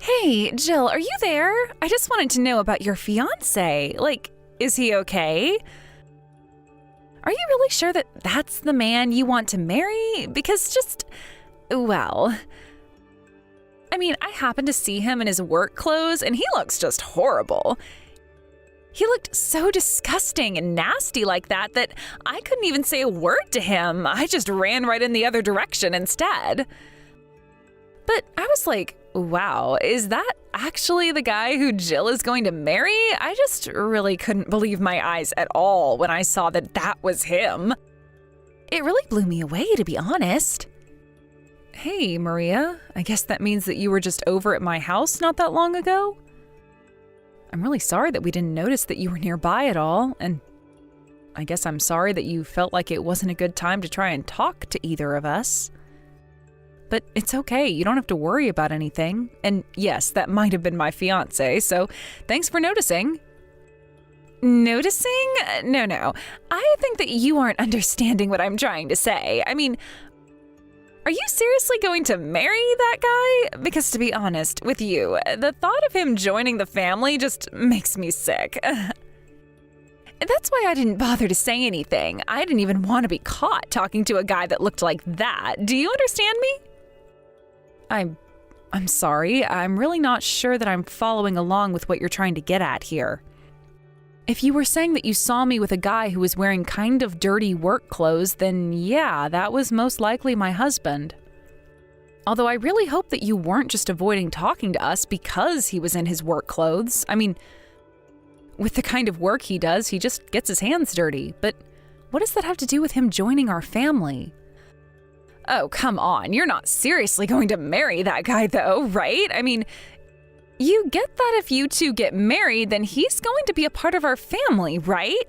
Hey, Jill, are you there? I just wanted to know about your fiancé. Is he okay? Are you really sure that that's the man you want to marry? Because I happened to see him in his work clothes and he looks just horrible. He looked so disgusting and nasty like that I couldn't even say a word to him. I just ran right in the other direction instead. But I was like, wow, is that actually the guy who Jill is going to marry? I just really couldn't believe my eyes at all when I saw that was him. It really blew me away, to be honest. Hey, Maria, I guess that means that you were just over at my house not that long ago? I'm really sorry that we didn't notice that you were nearby at all, and I guess I'm sorry that you felt like it wasn't a good time to try and talk to either of us. But it's okay, you don't have to worry about anything. And yes, that might have been my fiancé, so thanks for noticing. Noticing? No. I think that you aren't understanding what I'm trying to say. Are you seriously going to marry that guy? Because to be honest with you, the thought of him joining the family just makes me sick. That's why I didn't bother to say anything. I didn't even want to be caught talking to a guy that looked like that. Do you understand me? I'm sorry. I'm really not sure that I'm following along with what you're trying to get at here. If you were saying that you saw me with a guy who was wearing kind of dirty work clothes, then yeah, that was most likely my husband. Although I really hope that you weren't just avoiding talking to us because he was in his work clothes. With the kind of work he does, he just gets his hands dirty. But what does that have to do with him joining our family? Oh, come on. You're not seriously going to marry that guy, though, right? You get that if you two get married, then he's going to be a part of our family, right?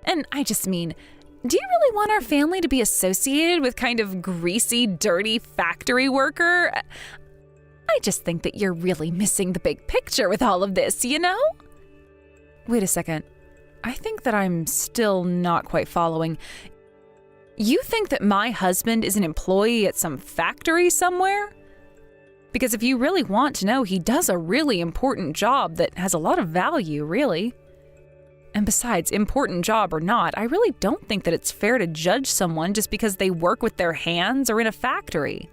And I just mean, do you really want our family to be associated with kind of greasy, dirty factory worker? I just think that you're really missing the big picture with all of this, you know? Wait a second. I think that I'm still not quite following. You think that my husband is an employee at some factory somewhere? Because if you really want to know, he does a really important job that has a lot of value, really. And besides, important job or not, I really don't think that it's fair to judge someone just because they work with their hands or in a factory.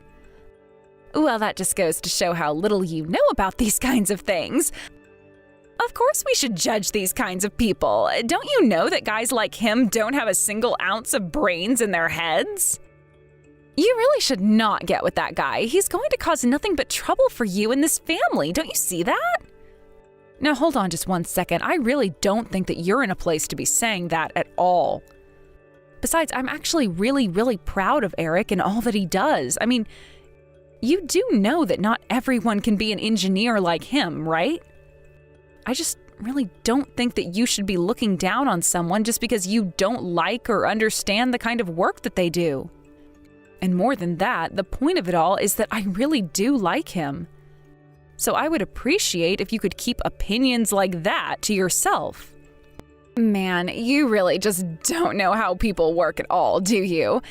Well, that just goes to show how little you know about these kinds of things. Of course we should judge these kinds of people. Don't you know that guys like him don't have a single ounce of brains in their heads? You really should not get with that guy. He's going to cause nothing but trouble for you and this family. Don't you see that? Now hold on just one second. I really don't think that you're in a place to be saying that at all. Besides, I'm actually really, really proud of Eric and all that he does. You do know that not everyone can be an engineer like him, right? I just really don't think that you should be looking down on someone just because you don't like or understand the kind of work that they do. And more than that, the point of it all is that I really do like him. So I would appreciate if you could keep opinions like that to yourself. Man, you really just don't know how people work at all, do you?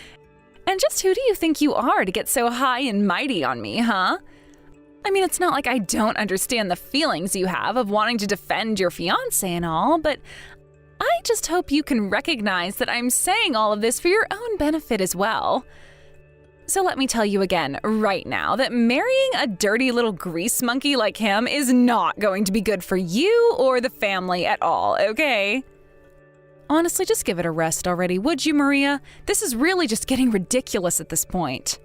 And just who do you think you are to get so high and mighty on me, huh? It's not like I don't understand the feelings you have of wanting to defend your fiancé and all, but I just hope you can recognize that I'm saying all of this for your own benefit as well. So let me tell you again, right now, that marrying a dirty little grease monkey like him is not going to be good for you or the family at all, okay? Honestly, just give it a rest already, would you, Maria? This is really just getting ridiculous at this point.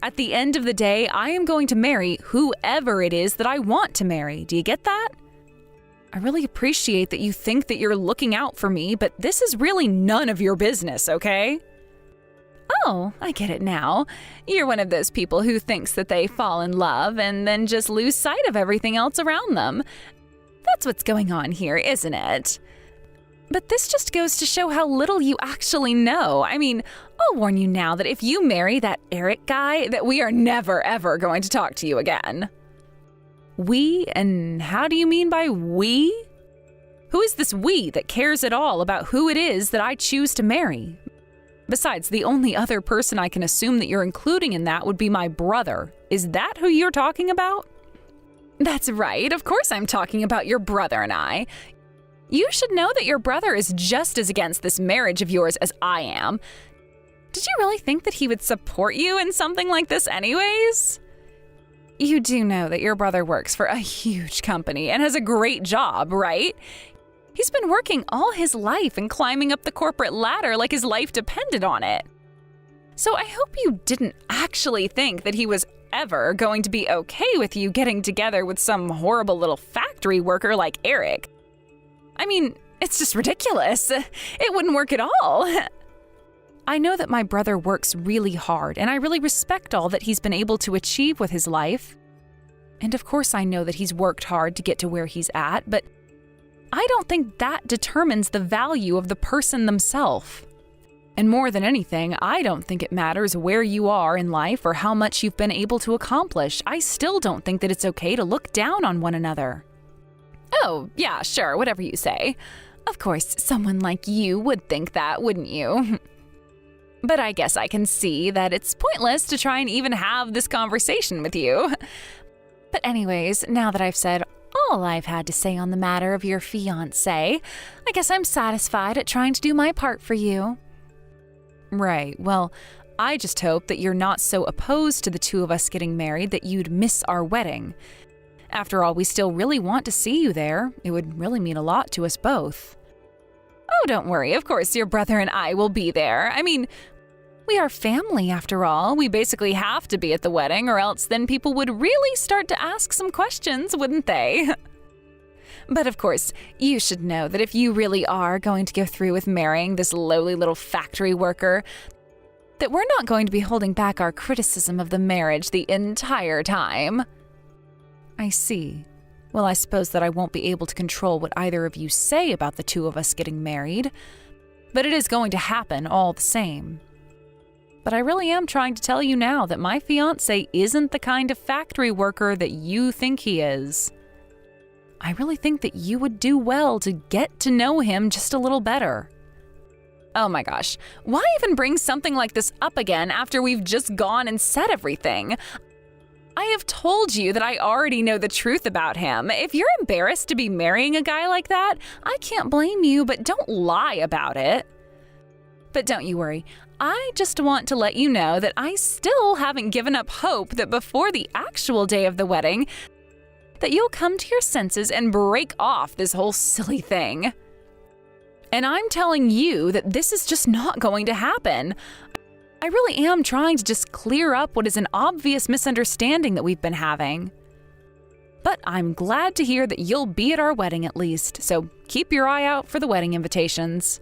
At the end of the day, I am going to marry whoever it is that I want to marry. Do you get that? I really appreciate that you think that you're looking out for me, but this is really none of your business, okay? Oh, I get it now. You're one of those people who thinks that they fall in love and then just lose sight of everything else around them. That's what's going on here, isn't it? But this just goes to show how little you actually know. I'll warn you now that if you marry that Eric guy, that we are never, ever going to talk to you again. We? And how do you mean by we? Who is this we that cares at all about who it is that I choose to marry? Besides, the only other person I can assume that you're including in that would be my brother. Is that who you're talking about? That's right, of course I'm talking about your brother and I. You should know that your brother is just as against this marriage of yours as I am. Did you really think that he would support you in something like this anyways? You do know that your brother works for a huge company and has a great job, right? He's been working all his life and climbing up the corporate ladder like his life depended on it. So I hope you didn't actually think that he was ever going to be okay with you getting together with some horrible little factory worker like Eric. I mean, it's just ridiculous. It wouldn't work at all. I know that my brother works really hard, and I really respect all that he's been able to achieve with his life. And of course I know that he's worked hard to get to where he's at, but I don't think that determines the value of the person themselves. And more than anything, I don't think it matters where you are in life or how much you've been able to accomplish. I still don't think that it's okay to look down on one another. Oh, yeah, sure, whatever you say. Of course, someone like you would think that, wouldn't you? But I guess I can see that it's pointless to try and even have this conversation with you. But anyways, now that I've said all I've had to say on the matter of your fiancé, I guess I'm satisfied at trying to do my part for you. Right, well, I just hope that you're not so opposed to the two of us getting married that you'd miss our wedding. After all, we still really want to see you there. It would really mean a lot to us both. Oh, don't worry, of course your brother and I will be there. I mean, we are family after all. We basically have to be at the wedding, or else then people would really start to ask some questions, wouldn't they? But of course, you should know that if you really are going to go through with marrying this lowly little factory worker, that we're not going to be holding back our criticism of the marriage the entire time. I see. Well, I suppose that I won't be able to control what either of you say about the two of us getting married, but it is going to happen all the same. But I really am trying to tell you now that my fiancé isn't the kind of factory worker that you think he is. I really think that you would do well to get to know him just a little better. Oh my gosh, why even bring something like this up again after we've just gone and said everything? I have told you that I already know the truth about him. If you're embarrassed to be marrying a guy like that, I can't blame you, but don't lie about it. But don't you worry, I just want to let you know that I still haven't given up hope that before the actual day of the wedding, that you'll come to your senses and break off this whole silly thing. And I'm telling you that this is just not going to happen. I really am trying to just clear up what is an obvious misunderstanding that we've been having. But I'm glad to hear that you'll be at our wedding at least, so keep your eye out for the wedding invitations.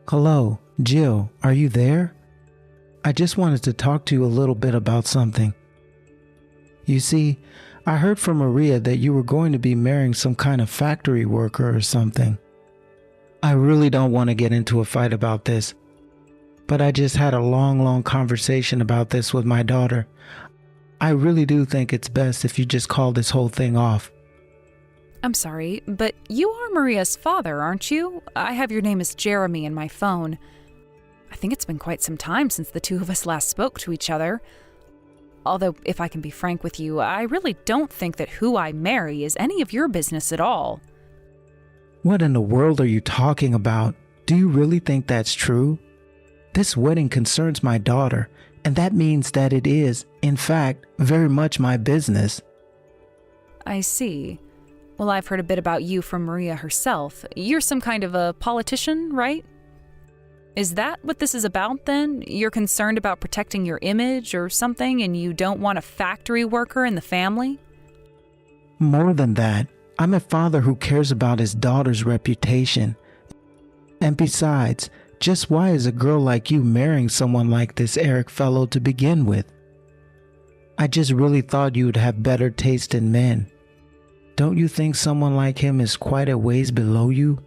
Hello, Jill, are you there? I just wanted to talk to you a little bit about something. You see, I heard from Maria that you were going to be marrying some kind of factory worker or something. I really don't want to get into a fight about this, but I just had a long conversation about this with my daughter. I really do think it's best if you just call this whole thing off. I'm sorry, but you are Maria's father, aren't you? I have your name as Jeremy in my phone. I think it's been quite some time since the two of us last spoke to each other. Although, if I can be frank with you, I really don't think that who I marry is any of your business at all. What in the world are you talking about? Do you really think that's true? This wedding concerns my daughter, and that means that it is, in fact, very much my business. I see. Well, I've heard a bit about you from Maria herself. You're some kind of a politician, right? Is that what this is about then? You're concerned about protecting your image or something, and you don't want a factory worker in the family? More than that, I'm a father who cares about his daughter's reputation. And besides, just why is a girl like you marrying someone like this Eric fellow to begin with? I just really thought you would have better taste in men. Don't you think someone like him is quite a ways below you?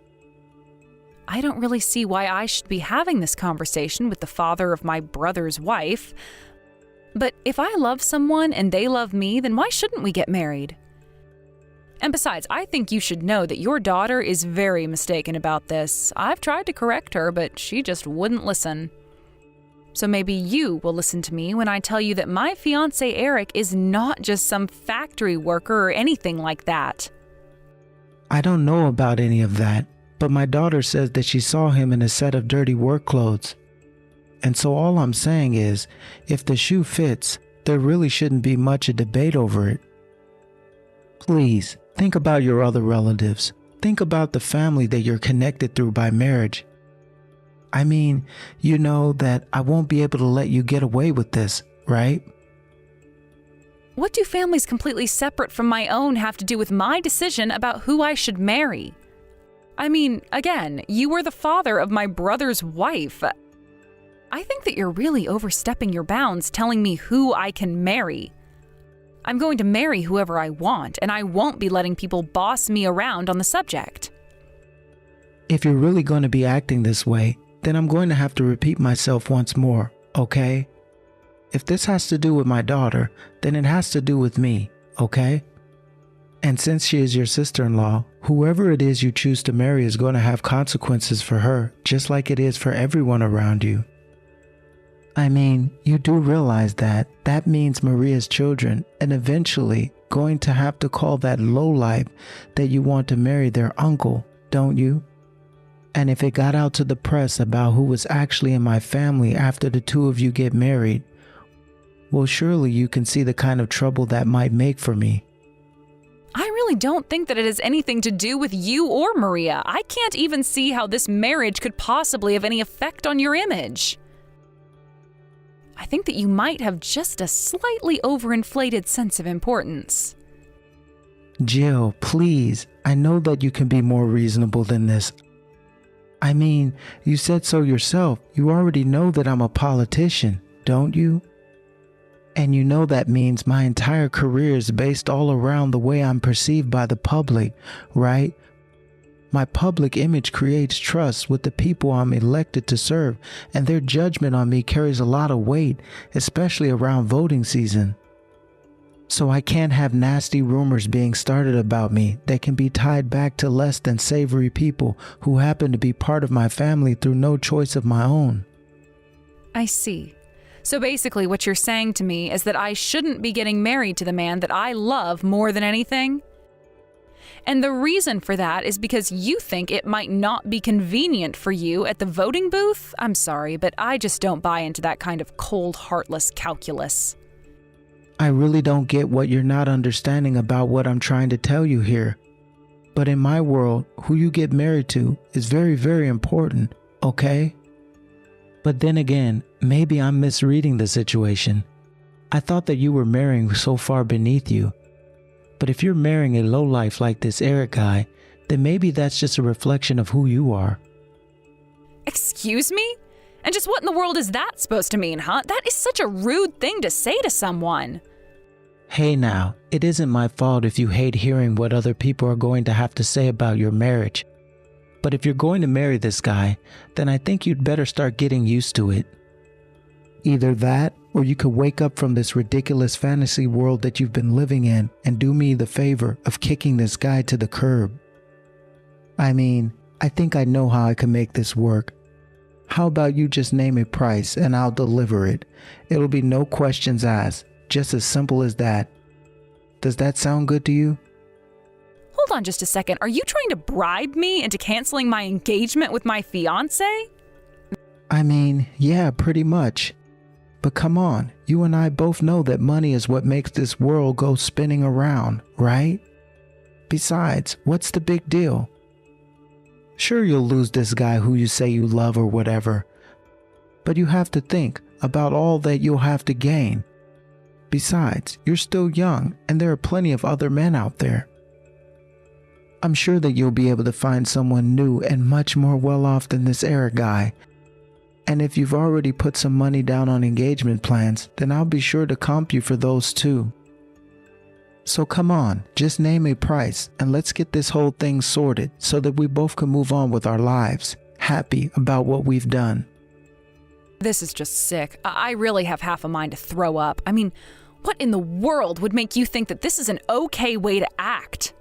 I don't really see why I should be having this conversation with the father of my brother's wife. But if I love someone and they love me, then why shouldn't we get married? And besides, I think you should know that your daughter is very mistaken about this. I've tried to correct her, but she just wouldn't listen. So maybe you will listen to me when I tell you that my fiancé Eric is not just some factory worker or anything like that. I don't know about any of that, but my daughter says that she saw him in a set of dirty work clothes. And so all I'm saying is, if the shoe fits, there really shouldn't be much a debate over it. Please, think about your other relatives. Think about the family that you're connected through by marriage. I mean, you know that I won't be able to let you get away with this, right? What do families completely separate from my own have to do with my decision about who I should marry? I mean, again, you were the father of my brother's wife. I think that you're really overstepping your bounds telling me who I can marry. I'm going to marry whoever I want, and I won't be letting people boss me around on the subject. If you're really going to be acting this way, then I'm going to have to repeat myself once more, okay? If this has to do with my daughter, then it has to do with me, okay? And since she is your sister-in-law, whoever it is you choose to marry is going to have consequences for her, just like it is for everyone around you. I mean, you do realize that that means Maria's children and eventually going to have to call that lowlife that you want to marry their uncle, don't you? And if it got out to the press about who was actually in my family after the two of you get married, well, surely you can see the kind of trouble that might make for me. I really don't think that it has anything to do with you or Maria. I can't even see how this marriage could possibly have any effect on your image. I think that you might have just a slightly overinflated sense of importance. Jill, please, I know that you can be more reasonable than this. I mean, you said so yourself. You already know that I'm a politician, don't you? And you know that means my entire career is based all around the way I'm perceived by the public, right? My public image creates trust with the people I'm elected to serve, and their judgment on me carries a lot of weight, especially around voting season. So I can't have nasty rumors being started about me that can be tied back to less than savory people who happen to be part of my family through no choice of my own. I see. So basically what you're saying to me is that I shouldn't be getting married to the man that I love more than anything? And the reason for that is because you think it might not be convenient for you at the voting booth? I'm sorry, but I just don't buy into that kind of cold, heartless calculus. I really don't get what you're not understanding about what I'm trying to tell you here. But in my world, who you get married to is very, very important, okay? But then again, maybe I'm misreading the situation. I thought that you were marrying so far beneath you. But if you're marrying a lowlife like this Eric guy, then maybe that's just a reflection of who you are. Excuse me? And just what in the world is that supposed to mean, huh? That is such a rude thing to say to someone. Hey now, it isn't my fault if you hate hearing what other people are going to have to say about your marriage. But if you're going to marry this guy, then I think you'd better start getting used to it. Either that, or you could wake up from this ridiculous fantasy world that you've been living in and do me the favor of kicking this guy to the curb. I mean, I think I know how I can make this work. How about you just name a price and I'll deliver it? It'll be no questions asked, just as simple as that. Does that sound good to you? Hold on just a second. Are you trying to bribe me into canceling my engagement with my fiancé? I mean, yeah, pretty much. But come on, you and I both know that money is what makes this world go spinning around, right? Besides, what's the big deal? Sure, you'll lose this guy who you say you love or whatever, but you have to think about all that you'll have to gain. Besides, you're still young and there are plenty of other men out there. I'm sure that you'll be able to find someone new and much more well off than this Eric guy. And if you've already put some money down on engagement plans, then I'll be sure to comp you for those too. So come on, just name a price and let's get this whole thing sorted so that we both can move on with our lives, happy about what we've done. This is just sick. I really have half a mind to throw up. I mean, what in the world would make you think that this is an okay way to act?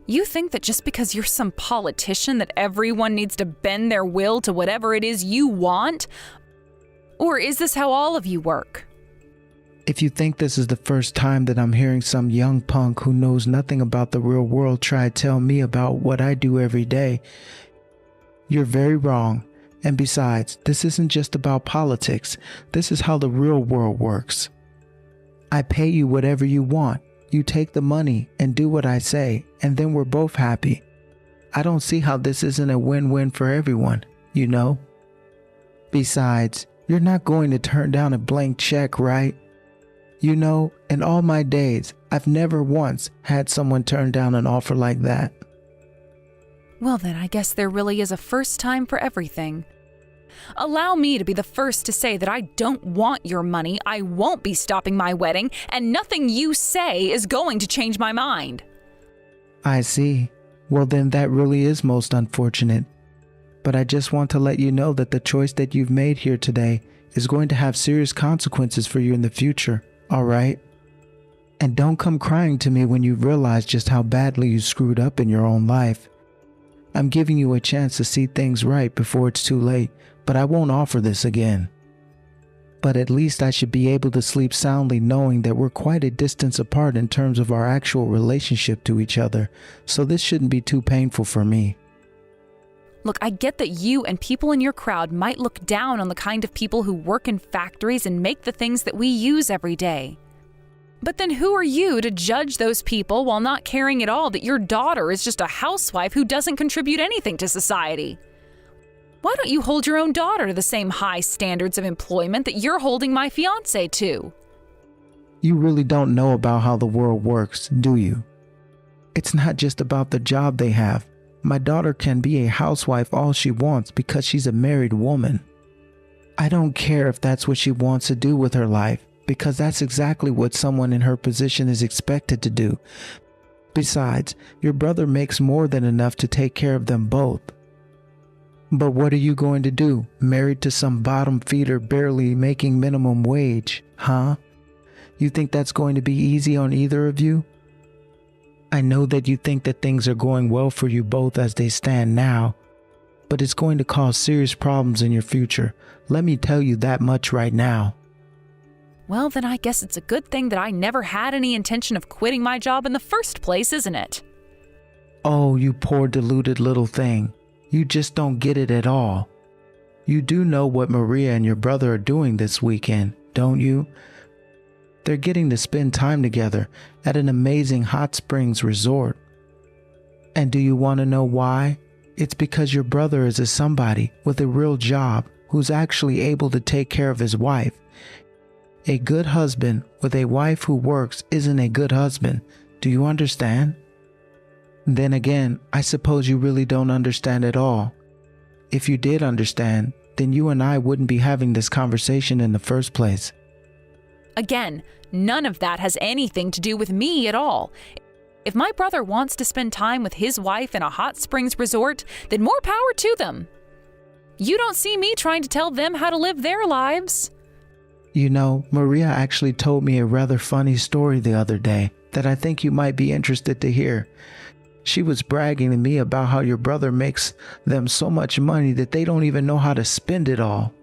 You think that just because you're some politician that everyone needs to bend their will to whatever it is you want? Or is this how all of you work? If you think this is the first time that I'm hearing some young punk who knows nothing about the real world try to tell me about what I do every day, you're very wrong. And besides, this isn't just about politics. This is how the real world works. I pay you whatever you want. You take the money and do what I say, and then we're both happy. I don't see how this isn't a win-win for everyone, you know? Besides, you're not going to turn down a blank check, right? You know, in all my days, I've never once had someone turn down an offer like that. Well then, I guess there really is a first time for everything. Allow me to be the first to say that I don't want your money, I won't be stopping my wedding, and nothing you say is going to change my mind. I see. Well then, that really is most unfortunate. But I just want to let you know that the choice that you've made here today is going to have serious consequences for you in the future, all right? And don't come crying to me when you realize just how badly you screwed up in your own life. I'm giving you a chance to see things right before it's too late, but I won't offer this again. But at least I should be able to sleep soundly knowing that we're quite a distance apart in terms of our actual relationship to each other, so this shouldn't be too painful for me. Look, I get that you and people in your crowd might look down on the kind of people who work in factories and make the things that we use every day. But then who are you to judge those people while not caring at all that your daughter is just a housewife who doesn't contribute anything to society? Why don't you hold your own daughter to the same high standards of employment that you're holding my fiancé to? You really don't know about how the world works, do you? It's not just about the job they have. My daughter can be a housewife all she wants because she's a married woman. I don't care if that's what she wants to do with her life, because that's exactly what someone in her position is expected to do. Besides, your brother makes more than enough to take care of them both. But what are you going to do, married to some bottom feeder barely making minimum wage, huh? You think that's going to be easy on either of you? I know that you think that things are going well for you both as they stand now, but it's going to cause serious problems in your future. Let me tell you that much right now. Well, then I guess it's a good thing that I never had any intention of quitting my job in the first place, isn't it? Oh, you poor deluded little thing. You just don't get it at all. You do know what Maria and your brother are doing this weekend, don't you? They're getting to spend time together at an amazing hot springs resort. And do you want to know why? It's because your brother is a somebody with a real job who's actually able to take care of his wife. A good husband with a wife who works isn't a good husband. Do you understand? Then again, I suppose you really don't understand at all. If you did understand, then you and I wouldn't be having this conversation in the first place. Again, none of that has anything to do with me at all. If my brother wants to spend time with his wife in a hot springs resort, then more power to them. You don't see me trying to tell them how to live their lives. You know, Maria actually told me a rather funny story the other day that I think you might be interested to hear. She was bragging to me about how your brother makes them so much money that they don't even know how to spend it all.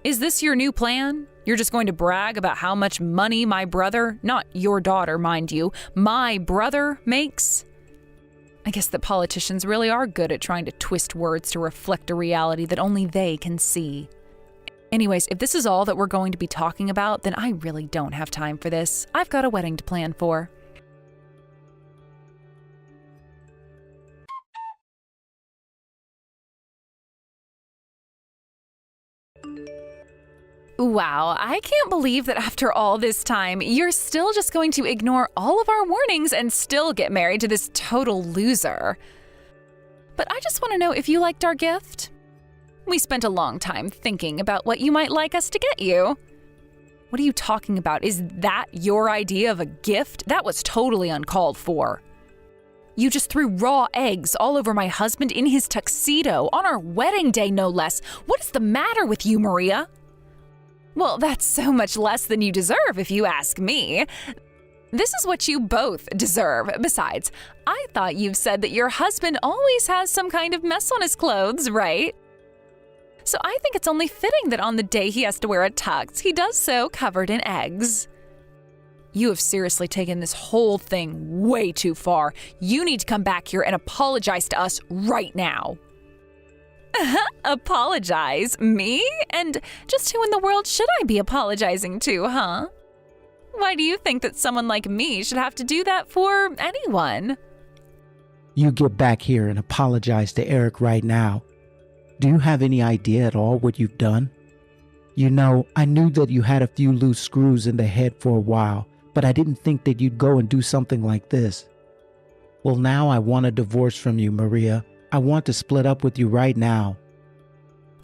Is this your new plan? You're just going to brag about how much money my brother, not your daughter, mind you, my brother makes? I guess that politicians really are good at trying to twist words to reflect a reality that only they can see. Anyways, if this is all that we're going to be talking about, then I really don't have time for this. I've got a wedding to plan for. Wow, I can't believe that after all this time, you're still just going to ignore all of our warnings and still get married to this total loser. But I just want to know if you liked our gift. We spent a long time thinking about what you might like us to get you. What are you talking about? Is that your idea of a gift? That was totally uncalled for. You just threw raw eggs all over my husband in his tuxedo on our wedding day, no less. What is the matter with you, Maria? Well, that's so much less than you deserve if you ask me. This is what you both deserve. Besides, I thought you've said that your husband always has some kind of mess on his clothes, right? So I think it's only fitting that on the day he has to wear a tux, he does so covered in eggs. You have seriously taken this whole thing way too far. You need to come back here and apologize to us right now. Apologize? Me? And just who in the world should I be apologizing to, huh? Why do you think that someone like me should have to do that for anyone? You get back here and apologize to Eric right now. Do you have any idea at all what you've done? You know, I knew that you had a few loose screws in the head for a while, but I didn't think that you'd go and do something like this. Well, now I want a divorce from you, Maria. I want to split up with you right now.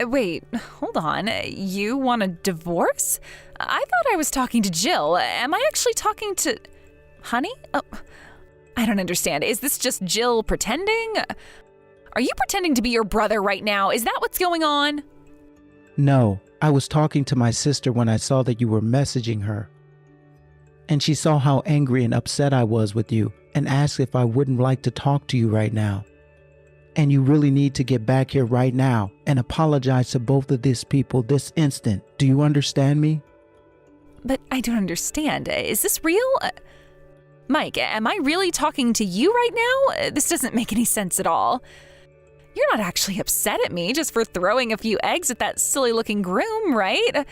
Wait, hold on. You want a divorce? I thought I was talking to Jill. Am I actually talking to... Honey? Oh, I don't understand. Is this just Jill pretending? Are you pretending to be your brother right now? Is that what's going on? No, I was talking to my sister when I saw that you were messaging her. And she saw how angry and upset I was with you and asked if I wouldn't like to talk to you right now. And you really need to get back here right now and apologize to both of these people this instant. Do you understand me? But I don't understand. Is this real? Mike, am I really talking to you right now? This doesn't make any sense at all. You're not actually upset at me just for throwing a few eggs at that silly-looking groom, right?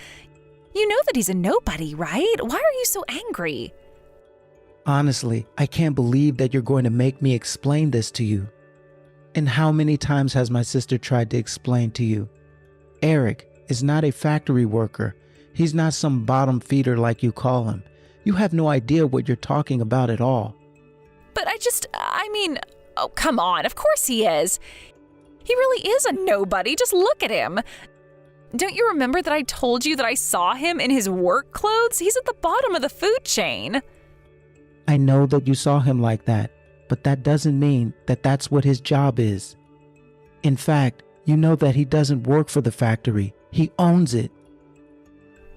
You know that he's a nobody, right? Why are you so angry? Honestly, I can't believe that you're going to make me explain this to you. And how many times has my sister tried to explain to you? Eric is not a factory worker. He's not some bottom feeder like you call him. You have no idea what you're talking about at all. But oh, come on, of course he is. He really is a nobody, just look at him. Don't you remember that I told you that I saw him in his work clothes? He's at the bottom of the food chain. I know that you saw him like that, but that doesn't mean that that's what his job is. In fact, you know that he doesn't work for the factory. He owns it.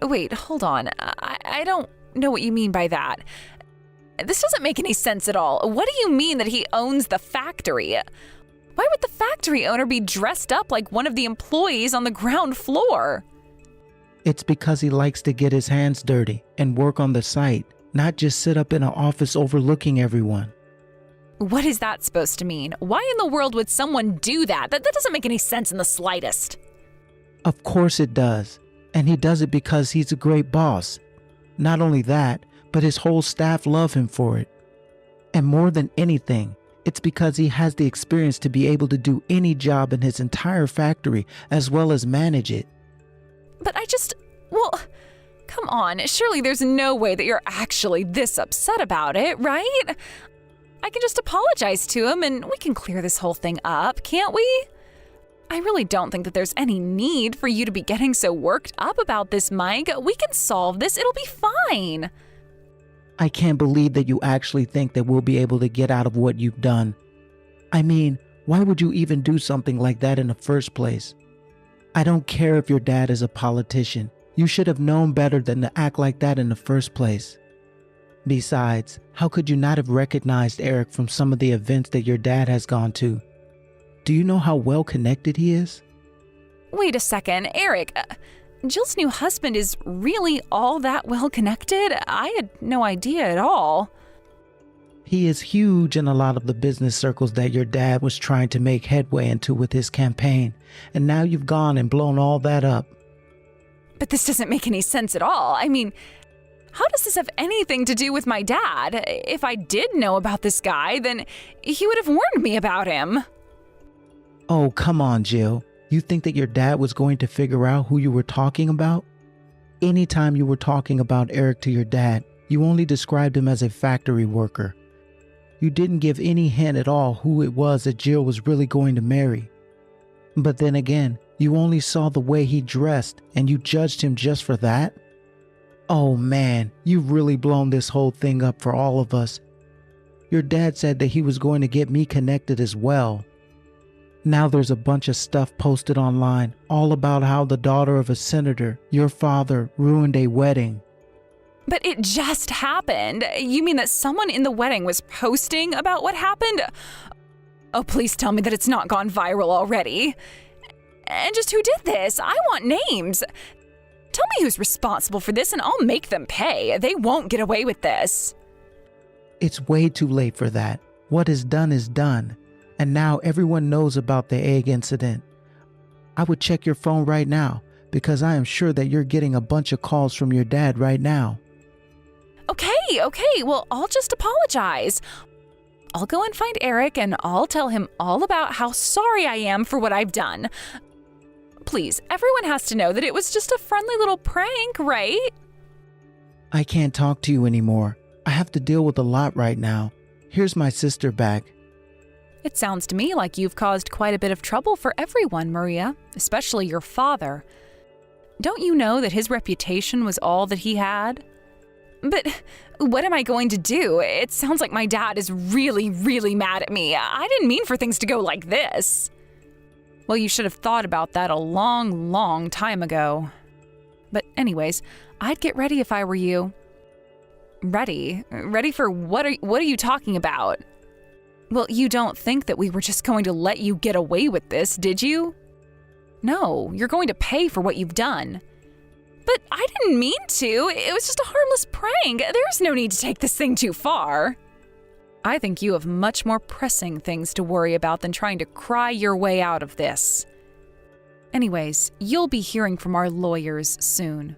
Wait, hold on. I don't know what you mean by that. This doesn't make any sense at all. What do you mean that he owns the factory? Why would the factory owner be dressed up like one of the employees on the ground floor? It's because he likes to get his hands dirty and work on the site, not just sit up in an office overlooking everyone. What is that supposed to mean? Why in the world would someone do that? That doesn't make any sense in the slightest. Of course it does. And he does it because he's a great boss. Not only that, but his whole staff love him for it. And more than anything, it's because he has the experience to be able to do any job in his entire factory as well as manage it. But come on, surely there's no way that you're actually this upset about it, right? I can just apologize to him and we can clear this whole thing up, can't we? I really don't think that there's any need for you to be getting so worked up about this, Mike. We can solve this. It'll be fine. I can't believe that you actually think that we'll be able to get out of what you've done. I mean, why would you even do something like that in the first place? I don't care if your dad is a politician. You should have known better than to act like that in the first place. Besides, how could you not have recognized Eric from some of the events that your dad has gone to? Do you know how well connected he is? Wait a second, Eric. Jill's new husband is really all that well connected? I had no idea at all. He is huge in a lot of the business circles that your dad was trying to make headway into with his campaign, and now you've gone and blown all that up. But this doesn't make any sense at all. I mean, how does this have anything to do with my dad? If I did know about this guy, then he would have warned me about him. Oh, come on, Jill. You think that your dad was going to figure out who you were talking about? Anytime you were talking about Eric to your dad, you only described him as a factory worker. You didn't give any hint at all who it was that Jill was really going to marry. But then again, you only saw the way he dressed and you judged him just for that? Oh man, you've really blown this whole thing up for all of us. Your dad said that he was going to get me connected as well. Now there's a bunch of stuff posted online all about how the daughter of a senator, your father, ruined a wedding. But it just happened. You mean that someone in the wedding was posting about what happened? Oh, please tell me that it's not gone viral already. And just who did this? I want names. Tell me who's responsible for this and I'll make them pay. They won't get away with this. It's way too late for that. What is done. And now everyone knows about the egg incident. I would check your phone right now because I am sure that you're getting a bunch of calls from your dad right now. Okay, well, I'll just apologize. I'll go and find Eric and I'll tell him all about how sorry I am for what I've done. Please, everyone has to know that it was just a friendly little prank, right? I can't talk to you anymore. I have to deal with a lot right now. Here's my sister back. It sounds to me like you've caused quite a bit of trouble for everyone, Maria, especially your father. Don't you know that his reputation was all that he had? But what am I going to do? It sounds like my dad is really, really mad at me. I didn't mean for things to go like this. Well, you should have thought about that a long, long time ago. But anyways, I'd get ready if I were you. Ready? Ready for what are you talking about? Well, you don't think that we were just going to let you get away with this, did you? No, you're going to pay for what you've done. But I didn't mean to. It was just a harmless prank. There's no need to take this thing too far. I think you have much more pressing things to worry about than trying to cry your way out of this. Anyways, you'll be hearing from our lawyers soon.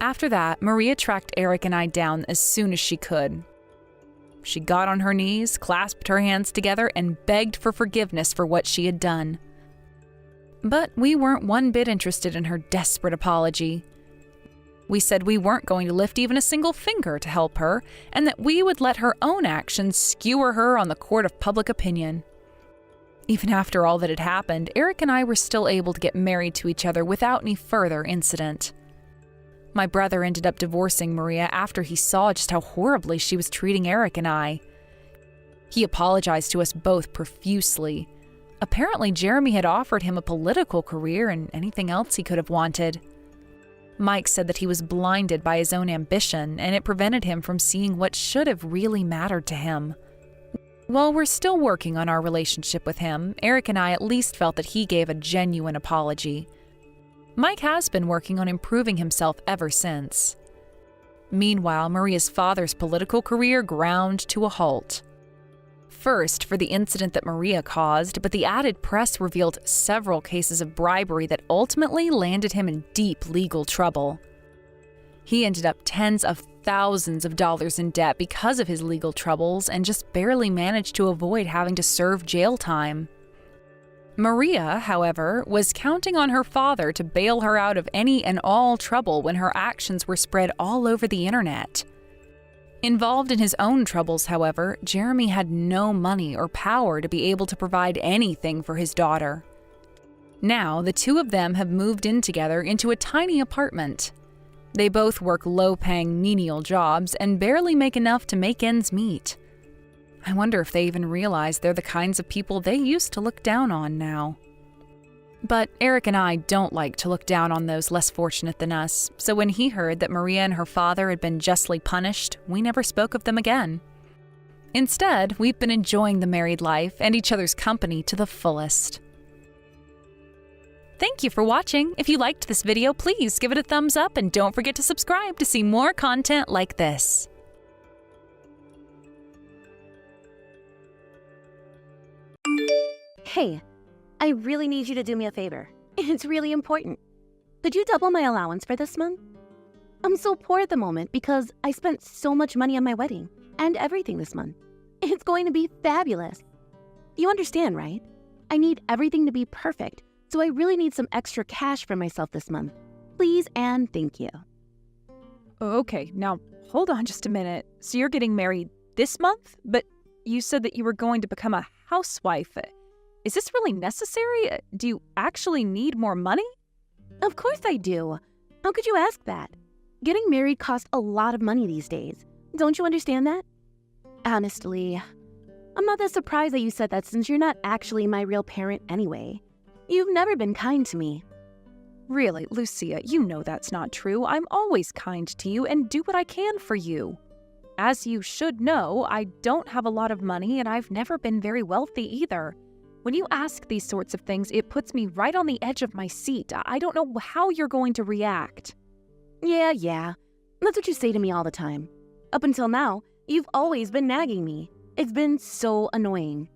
After that, Maria tracked Eric and I down as soon as she could. She got on her knees, clasped her hands together, and begged for forgiveness for what she had done. But we weren't one bit interested in her desperate apology. We said we weren't going to lift even a single finger to help her, and that we would let her own actions skewer her on the court of public opinion. Even after all that had happened, Eric and I were still able to get married to each other without any further incident. My brother ended up divorcing Maria after he saw just how horribly she was treating Eric and I. He apologized to us both profusely. Apparently, Jeremy had offered him a political career and anything else he could have wanted. Mike said that he was blinded by his own ambition, and it prevented him from seeing what should have really mattered to him. While we're still working on our relationship with him, Eric and I at least felt that he gave a genuine apology. Mike has been working on improving himself ever since. Meanwhile, Maria's father's political career ground to a halt. First, for the incident that Maria caused, but the added press revealed several cases of bribery that ultimately landed him in deep legal trouble. He ended up tens of thousands of dollars in debt because of his legal troubles and just barely managed to avoid having to serve jail time. Maria, however, was counting on her father to bail her out of any and all trouble when her actions were spread all over the internet. Involved in his own troubles, however, Jeremy had no money or power to be able to provide anything for his daughter. Now, the two of them have moved in together into a tiny apartment. They both work low-paying menial jobs and barely make enough to make ends meet. I wonder if they even realize they're the kinds of people they used to look down on now. But Eric and I don't like to look down on those less fortunate than us, so when he heard that Maria and her father had been justly punished, we never spoke of them again. Instead, we've been enjoying the married life and each other's company to the fullest. Thank you for watching. If you liked this video, please give it a thumbs up and don't forget to subscribe to see more content like this. Hey, I really need you to do me a favor. It's really important. Could you double my allowance for this month? I'm so poor at the moment because I spent so much money on my wedding and everything this month. It's going to be fabulous. You understand, right? I need everything to be perfect, so I really need some extra cash for myself this month. Please and thank you. Okay, now hold on just a minute. So you're getting married this month? But you said that you were going to become a housewife. Is this really necessary? Do you actually need more money? Of course I do. How could you ask that? Getting married costs a lot of money these days. Don't you understand that? Honestly, I'm not that surprised that you said that since you're not actually my real parent anyway. You've never been kind to me. Really, Lucia, you know that's not true. I'm always kind to you and do what I can for you. As you should know, I don't have a lot of money and I've never been very wealthy either. When you ask these sorts of things, it puts me right on the edge of my seat. I don't know how you're going to react. Yeah. That's what you say to me all the time. Up until now, you've always been nagging me. It's been so annoying.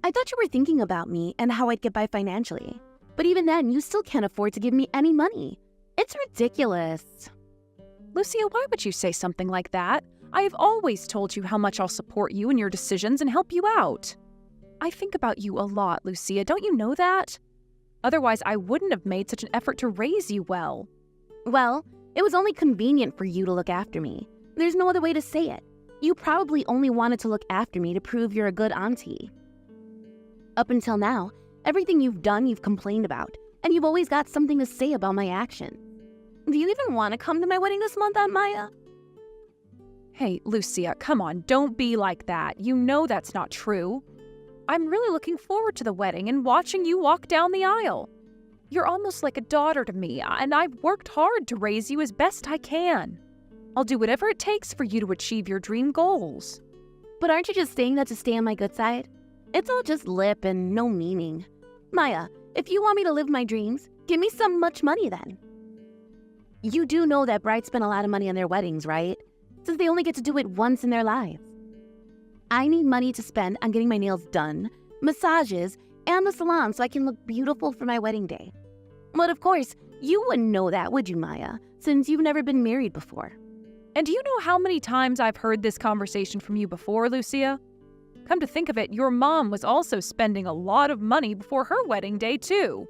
I thought you were thinking about me and how I'd get by financially. But even then, you still can't afford to give me any money. It's ridiculous. Lucia, why would you say something like that? I have always told you how much I'll support you in your decisions and help you out. I think about you a lot, Lucia. Don't you know that? Otherwise, I wouldn't have made such an effort to raise you well. Well, it was only convenient for you to look after me. There's no other way to say it. You probably only wanted to look after me to prove you're a good auntie. Up until now, everything you've done you've complained about, and you've always got something to say about my actions. Do you even want to come to my wedding this month, Aunt Maya? Hey, Lucia, come on, don't be like that. You know that's not true. I'm really looking forward to the wedding and watching you walk down the aisle. You're almost like a daughter to me, and I've worked hard to raise you as best I can. I'll do whatever it takes for you to achieve your dream goals. But aren't you just saying that to stay on my good side? It's all just lip and no meaning. Maya, if you want me to live my dreams, give me some much money then. You do know that brides spend a lot of money on their weddings, right? Since they only get to do it once in their lives. I need money to spend on getting my nails done, massages, and the salon so I can look beautiful for my wedding day. But of course, you wouldn't know that, would you, Maya, since you've never been married before. And do you know how many times I've heard this conversation from you before, Lucia? Come to think of it, your mom was also spending a lot of money before her wedding day, too.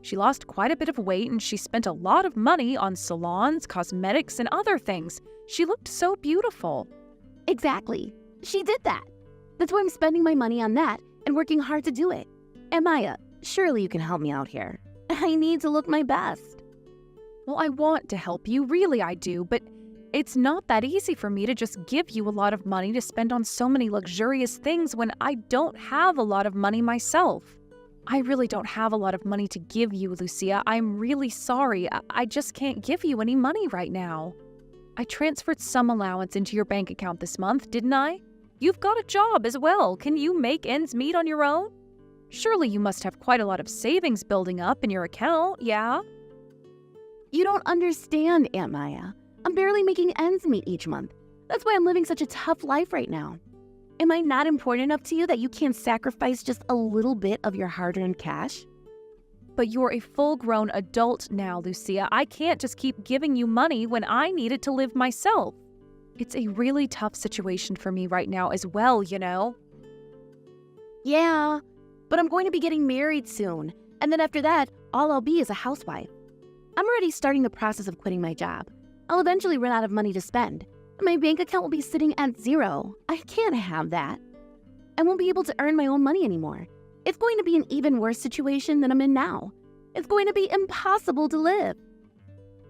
She lost quite a bit of weight and she spent a lot of money on salons, cosmetics, and other things. She looked so beautiful. Exactly. She did that. That's why I'm spending my money on that and working hard to do it. And Maya, surely you can help me out here. I need to look my best. Well, I want to help you, really I do, but it's not that easy for me to just give you a lot of money to spend on so many luxurious things when I don't have a lot of money myself. I really don't have a lot of money to give you, Lucia. I'm really sorry. I just can't give you any money right now. I transferred some allowance into your bank account this month, didn't I? You've got a job as well. Can you make ends meet on your own? Surely you must have quite a lot of savings building up in your account, yeah? You don't understand, Aunt Maya. I'm barely making ends meet each month. That's why I'm living such a tough life right now. Am I not important enough to you that you can't sacrifice just a little bit of your hard-earned cash? But you're a full-grown adult now, Lucia. I can't just keep giving you money when I need it to live myself. It's a really tough situation for me right now as well, you know? Yeah, but I'm going to be getting married soon, and then after that, all I'll be is a housewife. I'm already starting the process of quitting my job. I'll eventually run out of money to spend. My bank account will be sitting at zero. I can't have that. I won't be able to earn my own money anymore. It's going to be an even worse situation than I'm in now. It's going to be impossible to live.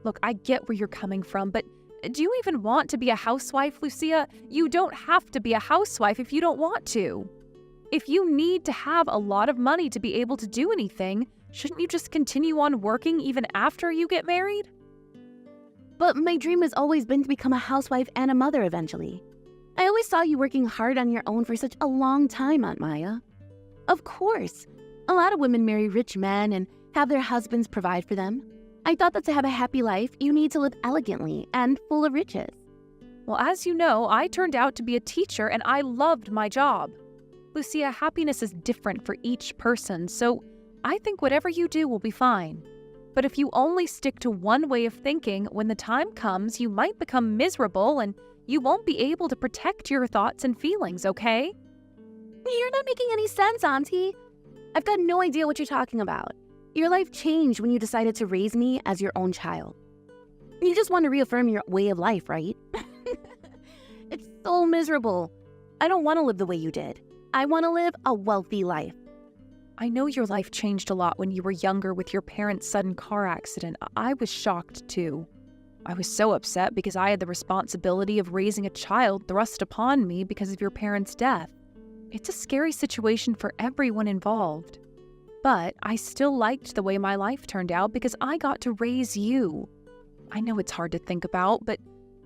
Look, I get where you're coming from, but do you even want to be a housewife, Lucia? You don't have to be a housewife if you don't want to. If you need to have a lot of money to be able to do anything, shouldn't you just continue on working even after you get married? But my dream has always been to become a housewife and a mother eventually. I always saw you working hard on your own for such a long time, Aunt Maya. Of course, a lot of women marry rich men and have their husbands provide for them. I thought that to have a happy life, you need to live elegantly and full of riches. Well, as you know, I turned out to be a teacher and I loved my job. Lucia, happiness is different for each person, so I think whatever you do will be fine. But if you only stick to one way of thinking, when the time comes, you might become miserable and you won't be able to protect your thoughts and feelings, okay? You're not making any sense, Auntie. I've got no idea what you're talking about. Your life changed when you decided to raise me as your own child. You just want to reaffirm your way of life, right? It's so miserable. I don't want to live the way you did. I want to live a wealthy life. I know your life changed a lot when you were younger with your parents' sudden car accident. I was shocked, too. I was so upset because I had the responsibility of raising a child thrust upon me because of your parents' death. It's a scary situation for everyone involved. But I still liked the way my life turned out because I got to raise you. I know it's hard to think about, but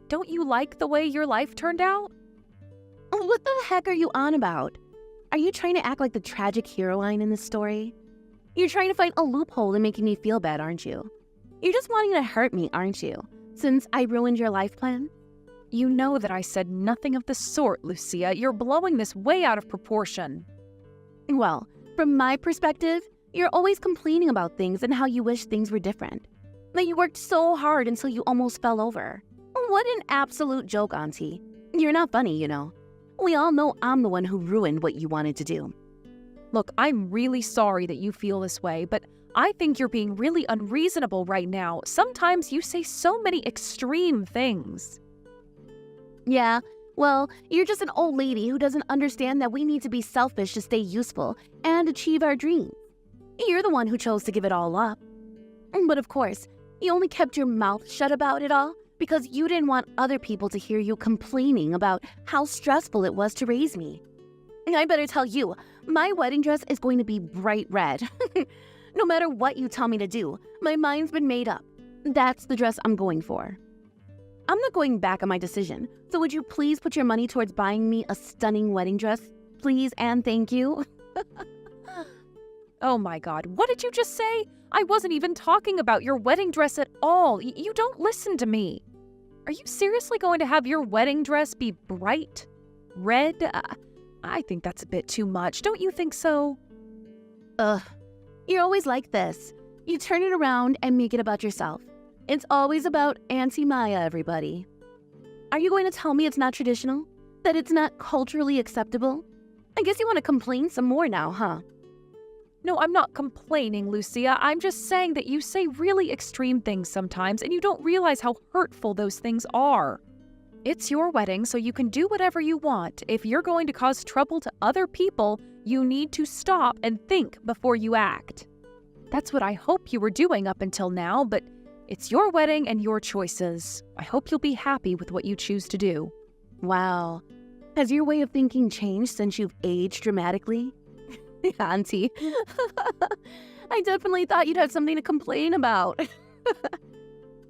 don't you like the way your life turned out? What the heck are you on about? Are you trying to act like the tragic heroine in this story? You're trying to find a loophole in making me feel bad, aren't you? You're just wanting to hurt me, aren't you? Since I ruined your life plan? You know that I said nothing of the sort, Lucia. You're blowing this way out of proportion. Well, from my perspective, you're always complaining about things and how you wish things were different. That you worked so hard until you almost fell over. What an absolute joke, Auntie. You're not funny, you know. We all know I'm the one who ruined what you wanted to do. Look, I'm really sorry that you feel this way, but I think you're being really unreasonable right now. Sometimes you say so many extreme things. Yeah, well, you're just an old lady who doesn't understand that we need to be selfish to stay useful and achieve our dreams. You're the one who chose to give it all up. But of course, you only kept your mouth shut about it all because you didn't want other people to hear you complaining about how stressful it was to raise me. I better tell you, my wedding dress is going to be bright red. No matter what you tell me to do, my mind's been made up. That's the dress I'm going for. I'm not going back on my decision, so would you please put your money towards buying me a stunning wedding dress? Please and thank you. Oh my God, what did you just say? I wasn't even talking about your wedding dress at all. You don't listen to me. Are you seriously going to have your wedding dress be bright red? I think that's a bit too much. Don't you think so? Ugh, you're always like this. You turn it around and make it about yourself. It's always about Auntie Maya, everybody. Are you going to tell me it's not traditional? That it's not culturally acceptable? I guess you want to complain some more now, huh? No, I'm not complaining, Lucia. I'm just saying that you say really extreme things sometimes and you don't realize how hurtful those things are. It's your wedding, so you can do whatever you want. If you're going to cause trouble to other people, you need to stop and think before you act. That's what I hope you were doing up until now, but it's your wedding and your choices. I hope you'll be happy with what you choose to do. Wow. Has your way of thinking changed since you've aged dramatically? Auntie, I definitely thought you'd have something to complain about.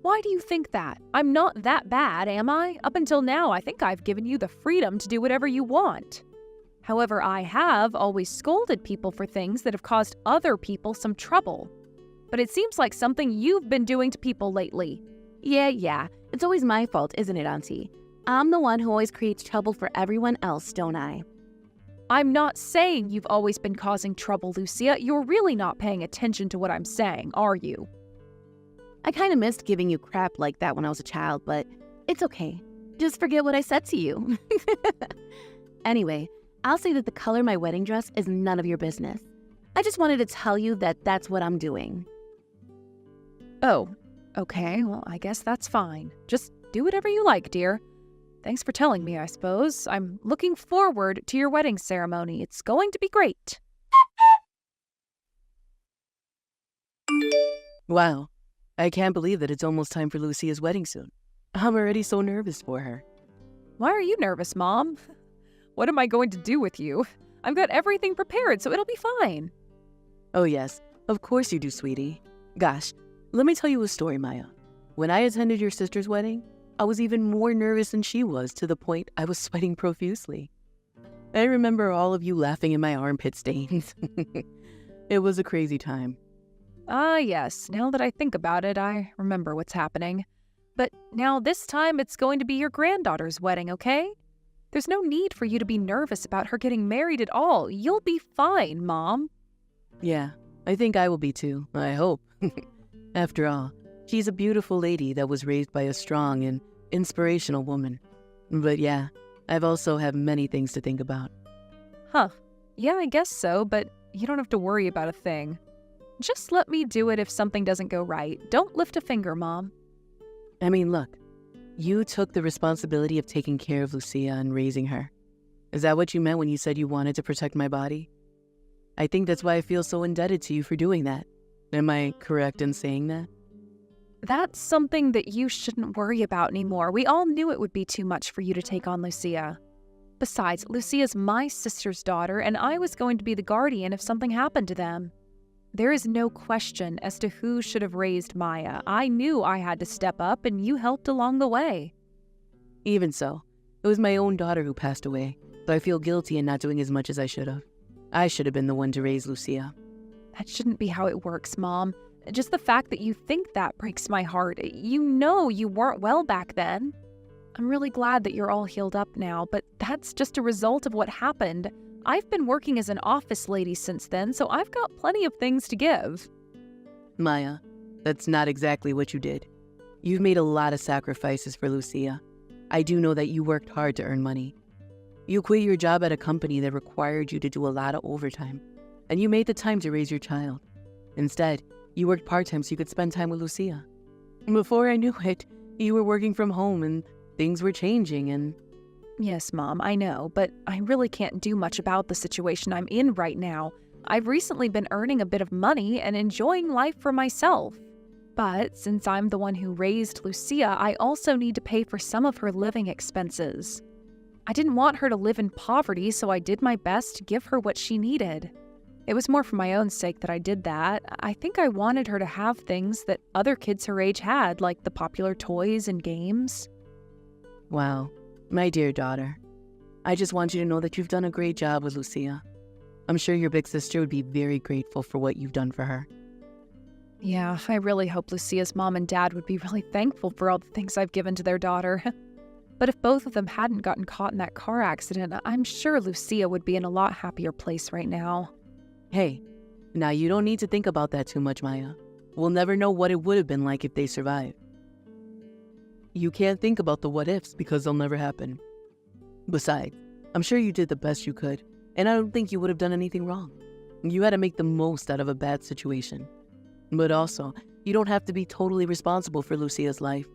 Why do you think that? I'm not that bad, am I? Up until now, I think I've given you the freedom to do whatever you want. However, I have always scolded people for things that have caused other people some trouble. But it seems like something you've been doing to people lately. Yeah. It's always my fault, isn't it, Auntie? I'm the one who always creates trouble for everyone else, don't I? I'm not saying you've always been causing trouble, Lucia. You're really not paying attention to what I'm saying, are you? I kind of missed giving you crap like that when I was a child, but it's okay. Just forget what I said to you. Anyway, I'll say that the color of my wedding dress is none of your business. I just wanted to tell you that that's what I'm doing. Oh, okay. Well, I guess that's fine. Just do whatever you like, dear. Thanks for telling me, I suppose. I'm looking forward to your wedding ceremony. It's going to be great. Wow. I can't believe that it's almost time for Lucia's wedding soon. I'm already so nervous for her. Why are you nervous, Mom? What am I going to do with you? I've got everything prepared, so it'll be fine. Oh yes, of course you do, sweetie. Gosh, let me tell you a story, Maya. When I attended your sister's wedding, I was even more nervous than she was, to the point I was sweating profusely. I remember all of you laughing in my armpit stains. It was a crazy time. Ah, yes. Now that I think about it, I remember what's happening. But now this time it's going to be your granddaughter's wedding, okay? There's no need for you to be nervous about her getting married at all. You'll be fine, Mom. Yeah, I think I will be too. I hope. After all, she's a beautiful lady that was raised by a strong and inspirational woman. But yeah, I've also have many things to think about. Huh. Yeah, I guess so, but you don't have to worry about a thing. Just let me do it if something doesn't go right. Don't lift a finger, Mom. I mean, look, you took the responsibility of taking care of Lucia and raising her. Is that what you meant when you said you wanted to protect my body? I think that's why I feel so indebted to you for doing that. Am I correct in saying that? That's something that you shouldn't worry about anymore. We all knew it would be too much for you to take on Lucia. Besides, Lucia's my sister's daughter, and I was going to be the guardian if something happened to them. There is no question as to who should have raised Maya. I knew I had to step up, and you helped along the way. Even so, it was my own daughter who passed away, so I feel guilty in not doing as much as I should have. I should have been the one to raise Lucia. That shouldn't be how it works, Mom. Just the fact that you think that breaks my heart. You know you weren't well back then. I'm really glad that you're all healed up now, but that's just a result of what happened. I've been working as an office lady since then, so I've got plenty of things to give. Maya, that's not exactly what you did. You've made a lot of sacrifices for Lucia. I do know that you worked hard to earn money. You quit your job at a company that required you to do a lot of overtime, and you made the time to raise your child. Instead, you worked part-time so you could spend time with Lucia. Before I knew it, you were working from home and things were changing and... Yes, Mom, I know, but I really can't do much about the situation I'm in right now. I've recently been earning a bit of money and enjoying life for myself. But since I'm the one who raised Lucia, I also need to pay for some of her living expenses. I didn't want her to live in poverty, so I did my best to give her what she needed. It was more for my own sake that I did that. I think I wanted her to have things that other kids her age had, like the popular toys and games. Wow, my dear daughter. I just want you to know that you've done a great job with Lucia. I'm sure your big sister would be very grateful for what you've done for her. Yeah, I really hope Lucia's mom and dad would be really thankful for all the things I've given to their daughter. But if both of them hadn't gotten caught in that car accident, I'm sure Lucia would be in a lot happier place right now. Hey, now you don't need to think about that too much, Maya. We'll never know what it would have been like if they survived. You can't think about the what-ifs because they'll never happen. Besides, I'm sure you did the best you could, and I don't think you would have done anything wrong. You had to make the most out of a bad situation. But also, you don't have to be totally responsible for Lucia's life.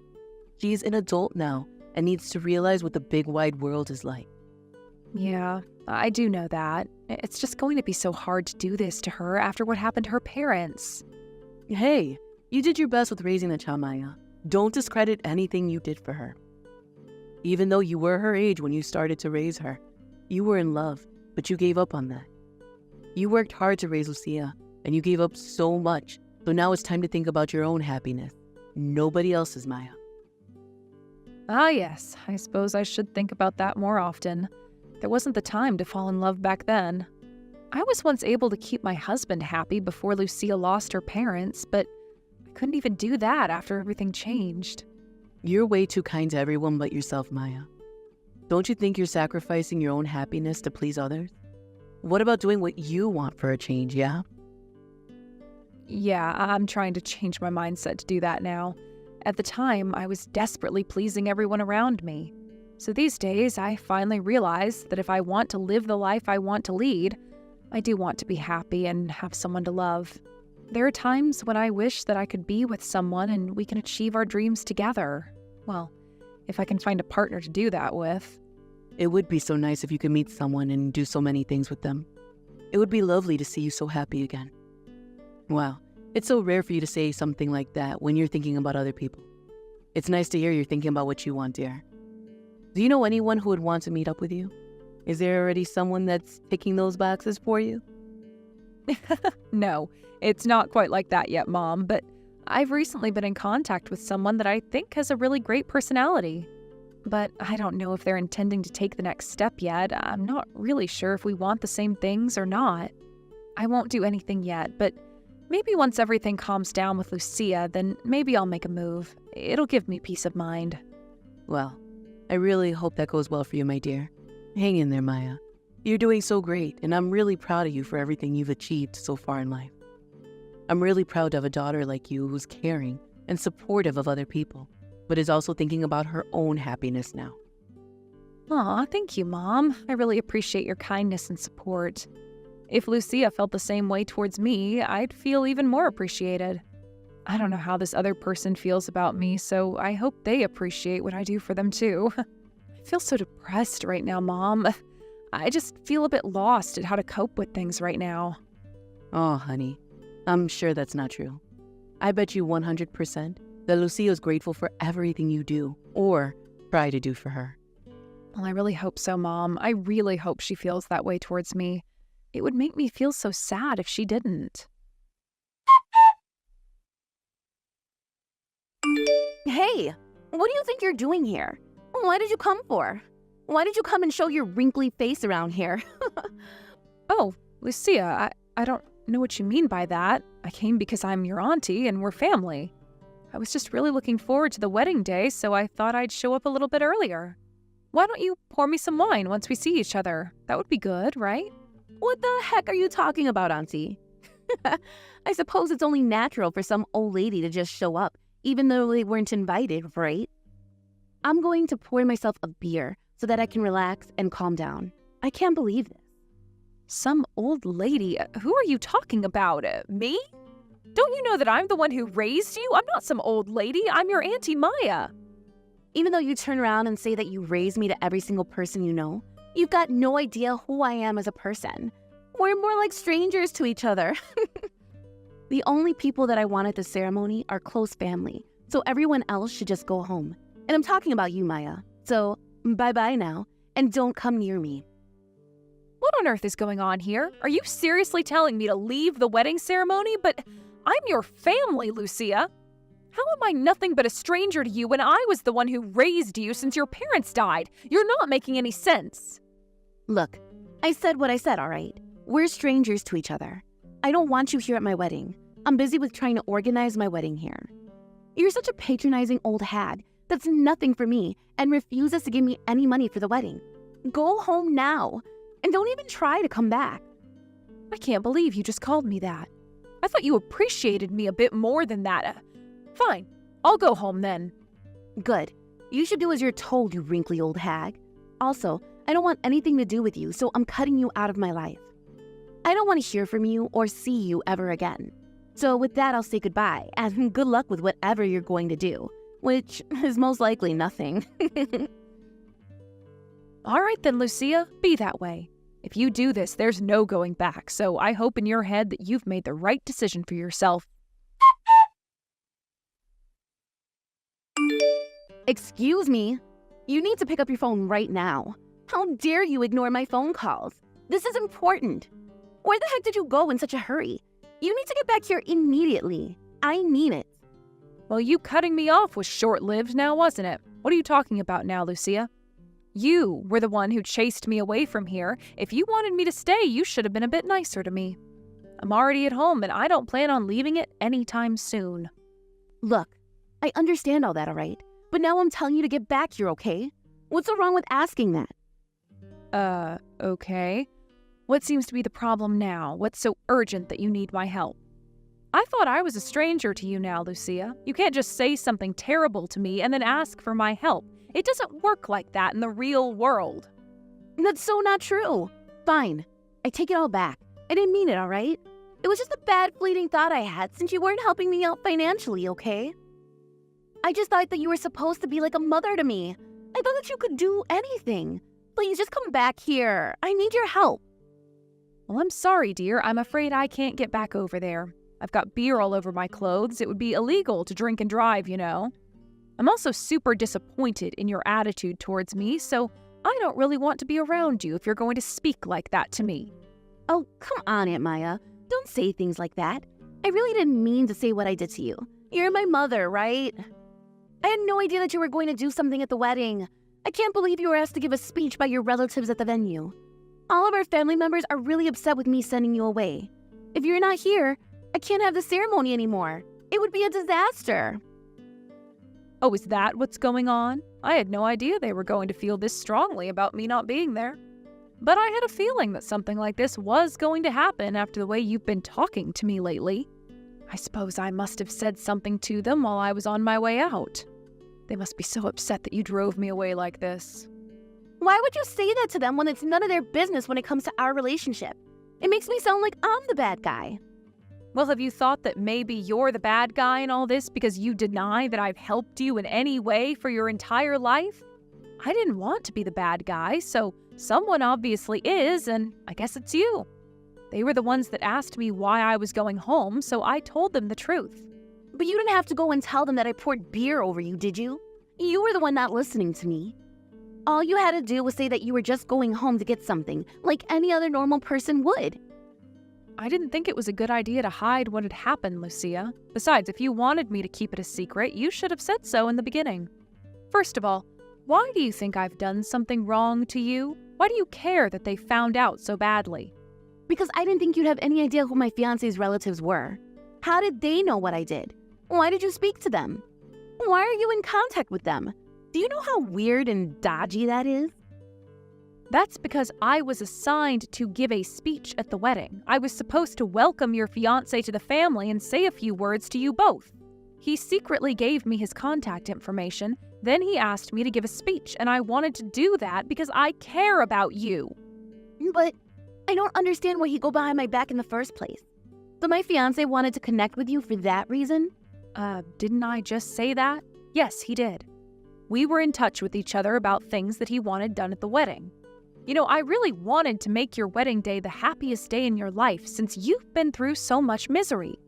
She's an adult now and needs to realize what the big wide world is like. Yeah, I do know that. It's just going to be so hard to do this to her after what happened to her parents. Hey, you did your best with raising the child, Maya. Don't discredit anything you did for her. Even though you were her age when you started to raise her, you were in love, but you gave up on that. You worked hard to raise Lucia, and you gave up so much, so now it's time to think about your own happiness. Nobody else's, Maya. Ah, yes, I suppose I should think about that more often. There wasn't the time to fall in love back then. I was once able to keep my husband happy before Lucia lost her parents, but I couldn't even do that after everything changed. You're way too kind to everyone but yourself, Maya. Don't you think you're sacrificing your own happiness to please others? What about doing what you want for a change, yeah? Yeah, I'm trying to change my mindset to do that now. At the time, I was desperately pleasing everyone around me. So these days, I finally realize that if I want to live the life I want to lead, I do want to be happy and have someone to love. There are times when I wish that I could be with someone and we can achieve our dreams together. Well, if I can find a partner to do that with. It would be so nice if you could meet someone and do so many things with them. It would be lovely to see you so happy again. Wow, it's so rare for you to say something like that when you're thinking about other people. It's nice to hear you're thinking about what you want, dear. Do you know anyone who would want to meet up with you? Is there already someone that's ticking those boxes for you? No, it's not quite like that yet, Mom, but I've recently been in contact with someone that I think has a really great personality. But I don't know if they're intending to take the next step yet. I'm not really sure if we want the same things or not. I won't do anything yet, but maybe once everything calms down with Lucia, then maybe I'll make a move. It'll give me peace of mind. Well, I really hope that goes well for you, my dear. Hang in there, Maya. You're doing so great, and I'm really proud of you for everything you've achieved so far in life. I'm really proud to have a daughter like you who's caring and supportive of other people, but is also thinking about her own happiness now. Aw, thank you, Mom. I really appreciate your kindness and support. If Lucia felt the same way towards me, I'd feel even more appreciated. I don't know how this other person feels about me, so I hope they appreciate what I do for them too. I feel so depressed right now, Mom. I just feel a bit lost at how to cope with things right now. Oh, honey, I'm sure that's not true. I bet you 100% that Lucia is grateful for everything you do or try to do for her. Well, I really hope so, Mom. I really hope she feels that way towards me. It would make me feel so sad if she didn't. Hey, what do you think you're doing here? Why did you come for? Why did you come and show your wrinkly face around here? Oh, Lucia, I don't know what you mean by that. I came because I'm your auntie and we're family. I was just really looking forward to the wedding day, so I thought I'd show up a little bit earlier. Why don't you pour me some wine once we see each other? That would be good, right? What the heck are you talking about, Auntie? I suppose it's only natural for some old lady to just show up, even though they weren't invited, right? I'm going to pour myself a beer so that I can relax and calm down. I can't believe this. Some old lady? Who are you talking about? Me? Don't you know that I'm the one who raised you? I'm not some old lady. I'm your Auntie Maya. Even though you turn around and say that you raised me to every single person you know, you've got no idea who I am as a person. We're more like strangers to each other. The only people that I want at the ceremony are close family, so everyone else should just go home. And I'm talking about you, Maya. So, bye-bye now, and don't come near me. What on earth is going on here? Are you seriously telling me to leave the wedding ceremony? But I'm your family, Lucia. How am I nothing but a stranger to you when I was the one who raised you since your parents died? You're not making any sense. Look, I said what I said, all right? We're strangers to each other. I don't want you here at my wedding. I'm busy with trying to organize my wedding here. You're such a patronizing old hag that's nothing for me and refuses to give me any money for the wedding. Go home now, and don't even try to come back. I can't believe you just called me that. I thought you appreciated me a bit more than that. Fine, I'll go home then. Good. You should do as you're told, you wrinkly old hag. Also, I don't want anything to do with you, so I'm cutting you out of my life. I don't want to hear from you or see you ever again. So with that, I'll say goodbye, and good luck with whatever you're going to do, which is most likely nothing. All right then, Lucia, be that way. If you do this, there's no going back, so I hope in your head that you've made the right decision for yourself. Excuse me? You need to pick up your phone right now. How dare you ignore my phone calls? This is important. Where the heck did you go in such a hurry? You need to get back here immediately. I mean it. Well, you cutting me off was short-lived now, wasn't it? What are you talking about now, Lucia? You were the one who chased me away from here. If you wanted me to stay, you should have been a bit nicer to me. I'm already at home, and I don't plan on leaving it anytime soon. Look, I understand all that, all right? But now I'm telling you to get back here, okay? What's so wrong with asking that? Okay. What seems to be the problem now? What's so urgent that you need my help? I thought I was a stranger to you now, Lucia. You can't just say something terrible to me and then ask for my help. It doesn't work like that in the real world. That's so not true. Fine. I take it all back. I didn't mean it, all right? It was just a bad fleeting thought I had since you weren't helping me out financially, okay? I just thought that you were supposed to be like a mother to me. I thought that you could do anything. Please just come back here. I need your help. Well, I'm sorry, dear. I'm afraid I can't get back over there. I've got beer all over my clothes. It would be illegal to drink and drive, you know. I'm also super disappointed in your attitude towards me, so I don't really want to be around you if you're going to speak like that to me. Oh, come on, Aunt Maya. Don't say things like that. I really didn't mean to say what I did to you. You're my mother, right? I had no idea that you were going to do something at the wedding. I can't believe you were asked to give a speech by your relatives at the venue. All of our family members are really upset with me sending you away. If you're not here, I can't have the ceremony anymore. It would be a disaster. Oh, is that what's going on? I had no idea they were going to feel this strongly about me not being there. But I had a feeling that something like this was going to happen after the way you've been talking to me lately. I suppose I must have said something to them while I was on my way out. They must be so upset that you drove me away like this. Why would you say that to them when it's none of their business when it comes to our relationship? It makes me sound like I'm the bad guy. Well, have you thought that maybe you're the bad guy in all this because you deny that I've helped you in any way for your entire life? I didn't want to be the bad guy, so someone obviously is, and I guess it's you. They were the ones that asked me why I was going home, so I told them the truth. But you didn't have to go and tell them that I poured beer over you, did you? You were the one not listening to me. All you had to do was say that you were just going home to get something, like any other normal person would. I didn't think it was a good idea to hide what had happened, Lucia. Besides, if you wanted me to keep it a secret, you should have said so in the beginning. First of all, why do you think I've done something wrong to you? Why do you care that they found out so badly? Because I didn't think you'd have any idea who my fiancé's relatives were. How did they know what I did? Why did you speak to them? Why are you in contact with them? Do you know how weird and dodgy that is? That's because I was assigned to give a speech at the wedding. I was supposed to welcome your fiancé to the family and say a few words to you both. He secretly gave me his contact information, then he asked me to give a speech, and I wanted to do that because I care about you. But I don't understand why he'd go behind my back in the first place. So my fiancé wanted to connect with you for that reason? Didn't I just say that? Yes, he did. We were in touch with each other about things that he wanted done at the wedding. You know, I really wanted to make your wedding day the happiest day in your life since you've been through so much misery.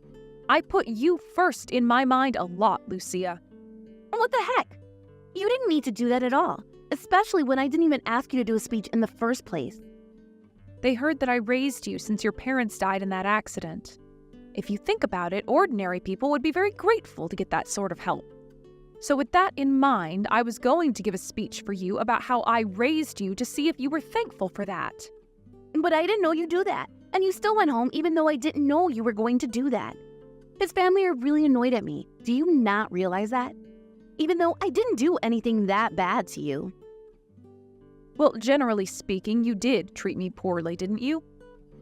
I put you first in my mind a lot, Lucia. What the heck? You didn't need to do that at all, especially when I didn't even ask you to do a speech in the first place. They heard that I raised you since your parents died in that accident. If you think about it, ordinary people would be very grateful to get that sort of help. So with that in mind, I was going to give a speech for you about how I raised you to see if you were thankful for that. But I didn't know you'd do that, and you still went home even though I didn't know you were going to do that. His family are really annoyed at me. Do you not realize that? Even though I didn't do anything that bad to you. Well, generally speaking, you did treat me poorly, didn't you?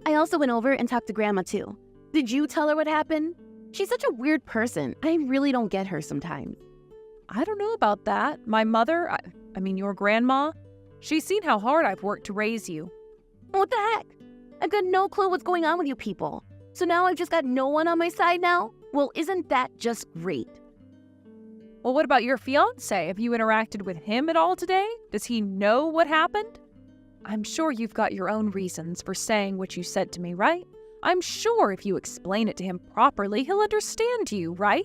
I also went over and talked to Grandma too. Did you tell her what happened? She's such a weird person. I really don't get her sometimes. I don't know about that. My mother, I mean your grandma, she's seen how hard I've worked to raise you. What the heck? I've got no clue what's going on with you people. So now I've just got no one on my side now? Well, isn't that just great? Well, what about your fiancé? Have you interacted with him at all today? Does he know what happened? I'm sure you've got your own reasons for saying what you said to me, right? I'm sure if you explain it to him properly, he'll understand you, right?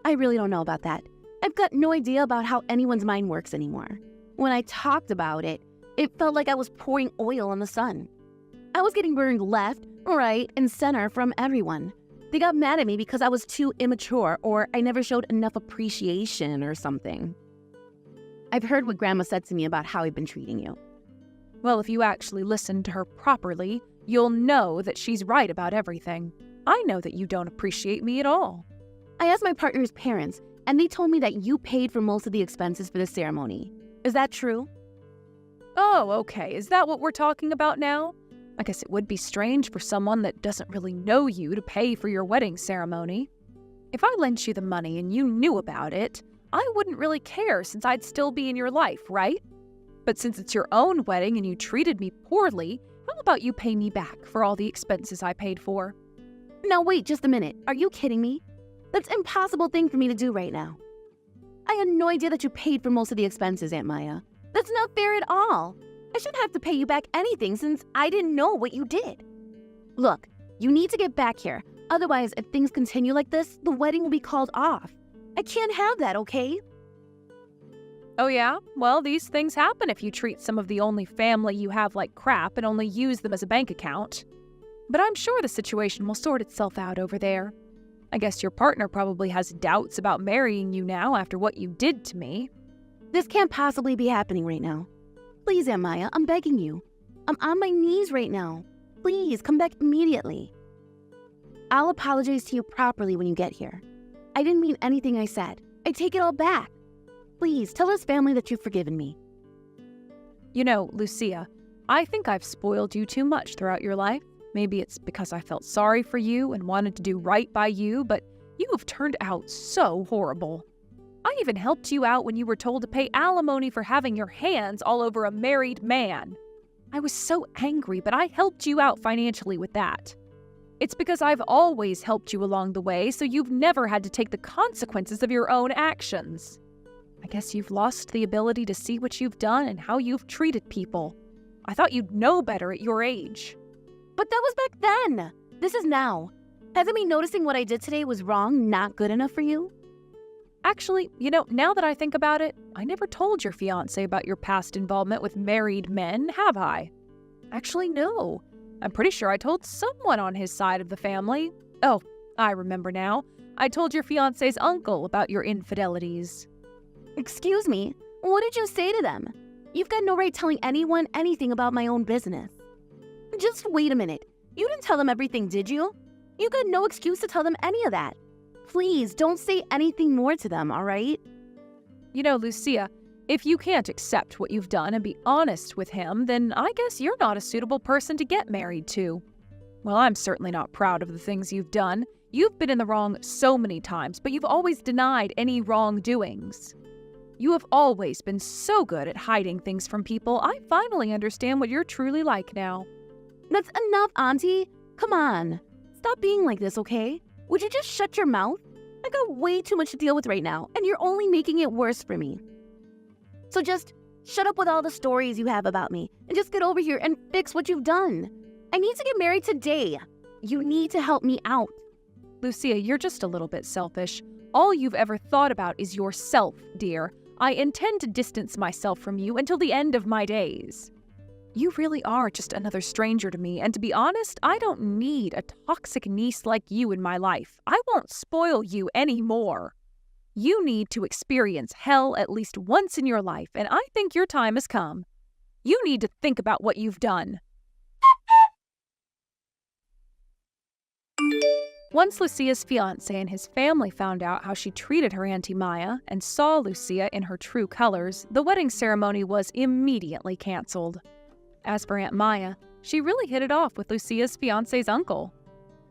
I really don't know about that. I've got no idea about how anyone's mind works anymore. When I talked about it, it felt like I was pouring oil on the sun. I was getting burned left, right, and center from everyone. They got mad at me because I was too immature or I never showed enough appreciation or something. I've heard what Grandma said to me about how I've been treating you. Well, if you actually listen to her properly, you'll know that she's right about everything. I know that you don't appreciate me at all. I asked my partner's parents, and they told me that you paid for most of the expenses for the ceremony. Is that true? Oh, okay. Is that what we're talking about now? I guess it would be strange for someone that doesn't really know you to pay for your wedding ceremony. If I lent you the money and you knew about it, I wouldn't really care since I'd still be in your life, right? But since it's your own wedding and you treated me poorly, how about you pay me back for all the expenses I paid for? Now wait just a minute. Are you kidding me? That's an impossible thing for me to do right now. I had no idea that you paid for most of the expenses, Aunt Maya. That's not fair at all. I shouldn't have to pay you back anything since I didn't know what you did. Look, you need to get back here. Otherwise, if things continue like this, the wedding will be called off. I can't have that, okay? Oh yeah? Well, these things happen if you treat some of the only family you have like crap and only use them as a bank account. But I'm sure the situation will sort itself out over there. I guess your partner probably has doubts about marrying you now after what you did to me. This can't possibly be happening right now. Please, Aunt Maya, I'm begging you. I'm on my knees right now. Please, come back immediately. I'll apologize to you properly when you get here. I didn't mean anything I said. I take it all back. Please, tell his family that you've forgiven me. You know, Lucia, I think I've spoiled you too much throughout your life. Maybe it's because I felt sorry for you and wanted to do right by you, but you have turned out so horrible. I even helped you out when you were told to pay alimony for having your hands all over a married man. I was so angry, but I helped you out financially with that. It's because I've always helped you along the way, so you've never had to take the consequences of your own actions. I guess you've lost the ability to see what you've done and how you've treated people. I thought you'd know better at your age. But that was back then. This is now. Hasn't me noticing what I did today was wrong not good enough for you? Actually, now that I think about it, I never told your fiancé about your past involvement with married men, have I? Actually, no. I'm pretty sure I told someone on his side of the family. Oh, I remember now. I told your fiancé's uncle about your infidelities. Excuse me, what did you say to them? You've got no right telling anyone anything about my own business. Just wait a minute. You didn't tell them everything, did you? You got no excuse to tell them any of that. Please don't say anything more to them, all right? Lucia, if you can't accept what you've done and be honest with him, then I guess you're not a suitable person to get married to. Well, I'm certainly not proud of the things you've done. You've been in the wrong so many times, but you've always denied any wrongdoings. You have always been so good at hiding things from people. I finally understand what you're truly like now. That's enough, Auntie. Come on. Stop being like this, okay? Would you just shut your mouth? I got way too much to deal with right now, and you're only making it worse for me. So just shut up with all the stories you have about me, and just get over here and fix what you've done. I need to get married today. You need to help me out. Lucia, you're just a little bit selfish. All you've ever thought about is yourself, dear. I intend to distance myself from you until the end of my days. You really are just another stranger to me, and to be honest, I don't need a toxic niece like you in my life. I won't spoil you anymore. You need to experience hell at least once in your life, and I think your time has come. You need to think about what you've done. Once Lucia's fiancé and his family found out how she treated her Auntie Maya and saw Lucia in her true colors, the wedding ceremony was immediately canceled. As for Aunt Maya, she really hit it off with Lucia's fiancé's uncle.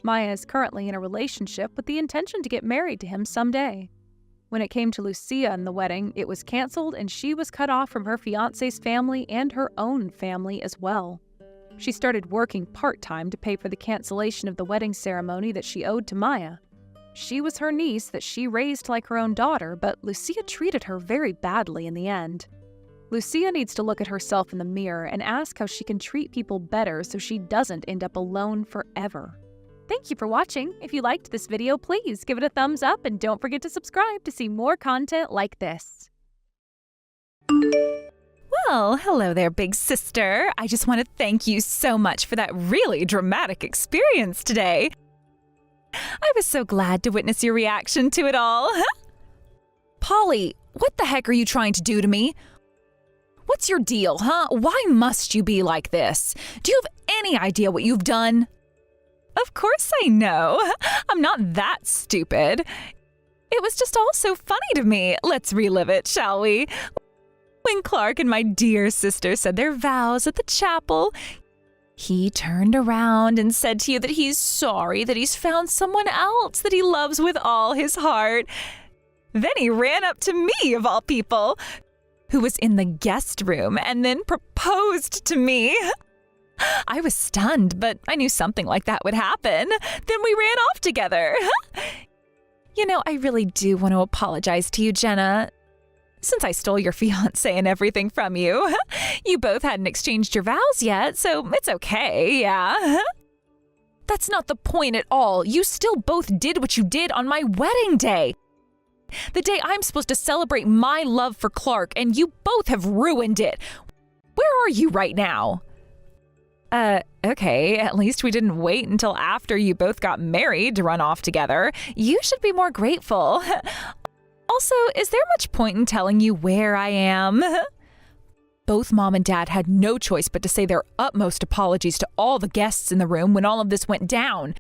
Maya is currently in a relationship with the intention to get married to him someday. When it came to Lucia and the wedding, it was canceled and she was cut off from her fiancé's family and her own family as well. She started working part-time to pay for the cancellation of the wedding ceremony that she owed to Maya. She was her niece that she raised like her own daughter, but Lucia treated her very badly in the end. Lucia needs to look at herself in the mirror and ask how she can treat people better so she doesn't end up alone forever. Thank you for watching. If you liked this video, please give it a thumbs up and don't forget to subscribe to see more content like this. Well, hello there, big sister. I just want to thank you so much for that really dramatic experience today. I was so glad to witness your reaction to it all. Polly, what the heck are you trying to do to me? What's your deal, huh? Why must you be like this? Do you have any idea what you've done? Of course I know. I'm not that stupid. It was just all so funny to me. Let's relive it, shall we? When Clark and my dear sister said their vows at the chapel, he turned around and said to you that he's sorry that he's found someone else that he loves with all his heart. Then he ran up to me, of all people, who was in the guest room, and then proposed to me. I was stunned, but I knew something like that would happen. Then we ran off together. I really do want to apologize to you, Jenna. Since I stole your fiancé and everything from you, you both hadn't exchanged your vows yet, so it's okay, yeah? That's not the point at all. You still both did what you did on my wedding day. The day I'm supposed to celebrate my love for Clark, and you both have ruined it. Where are you right now? Okay, at least we didn't wait until after you both got married to run off together. You should be more grateful. Also, is there much point in telling you where I am? Both Mom and Dad had no choice but to say their utmost apologies to all the guests in the room when all of this went down.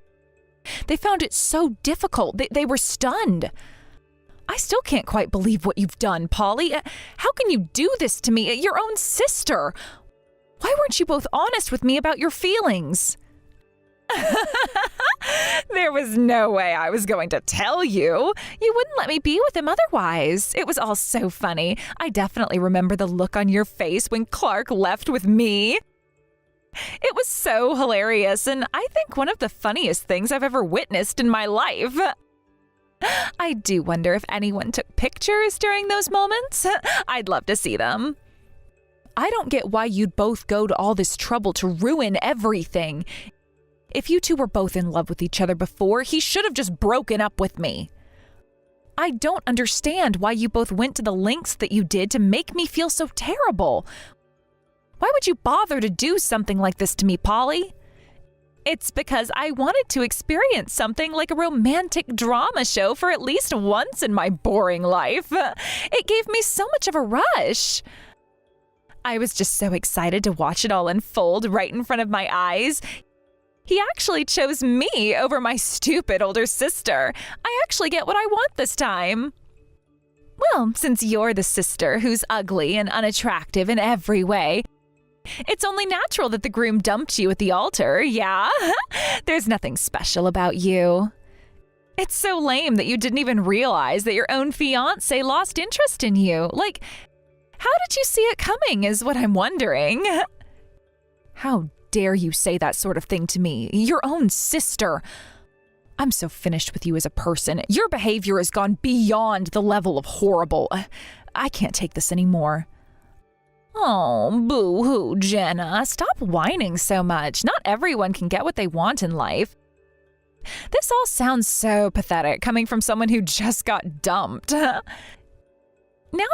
They found it so difficult. They were stunned. I still can't quite believe what you've done, Polly. How can you do this to me, your own sister? Why weren't you both honest with me about your feelings? There was no way I was going to tell you. You wouldn't let me be with him otherwise. It was all so funny. I definitely remember the look on your face when Clark left with me. It was so hilarious, and I think one of the funniest things I've ever witnessed in my life. I do wonder if anyone took pictures during those moments. I'd love to see them. I don't get why you'd both go to all this trouble to ruin everything. If you two were both in love with each other before, he should have just broken up with me. I don't understand why you both went to the lengths that you did to make me feel so terrible. Why would you bother to do something like this to me, Polly? It's because I wanted to experience something like a romantic drama show for at least once in my boring life. It gave me so much of a rush. I was just so excited to watch it all unfold right in front of my eyes. He actually chose me over my stupid older sister. I actually get what I want this time. Well, since you're the sister who's ugly and unattractive in every way, it's only natural that the groom dumped you at the altar, yeah? There's nothing special about you. It's so lame that you didn't even realize that your own fiancé lost interest in you. Like, how did you see it coming is what I'm wondering. How dare you say that sort of thing to me, your own sister? I'm so finished with you as a person. Your behavior has gone beyond the level of horrible. I can't take this anymore. Oh, boo-hoo, Jenna. Stop whining so much. Not everyone can get what they want in life. This all sounds so pathetic coming from someone who just got dumped. Now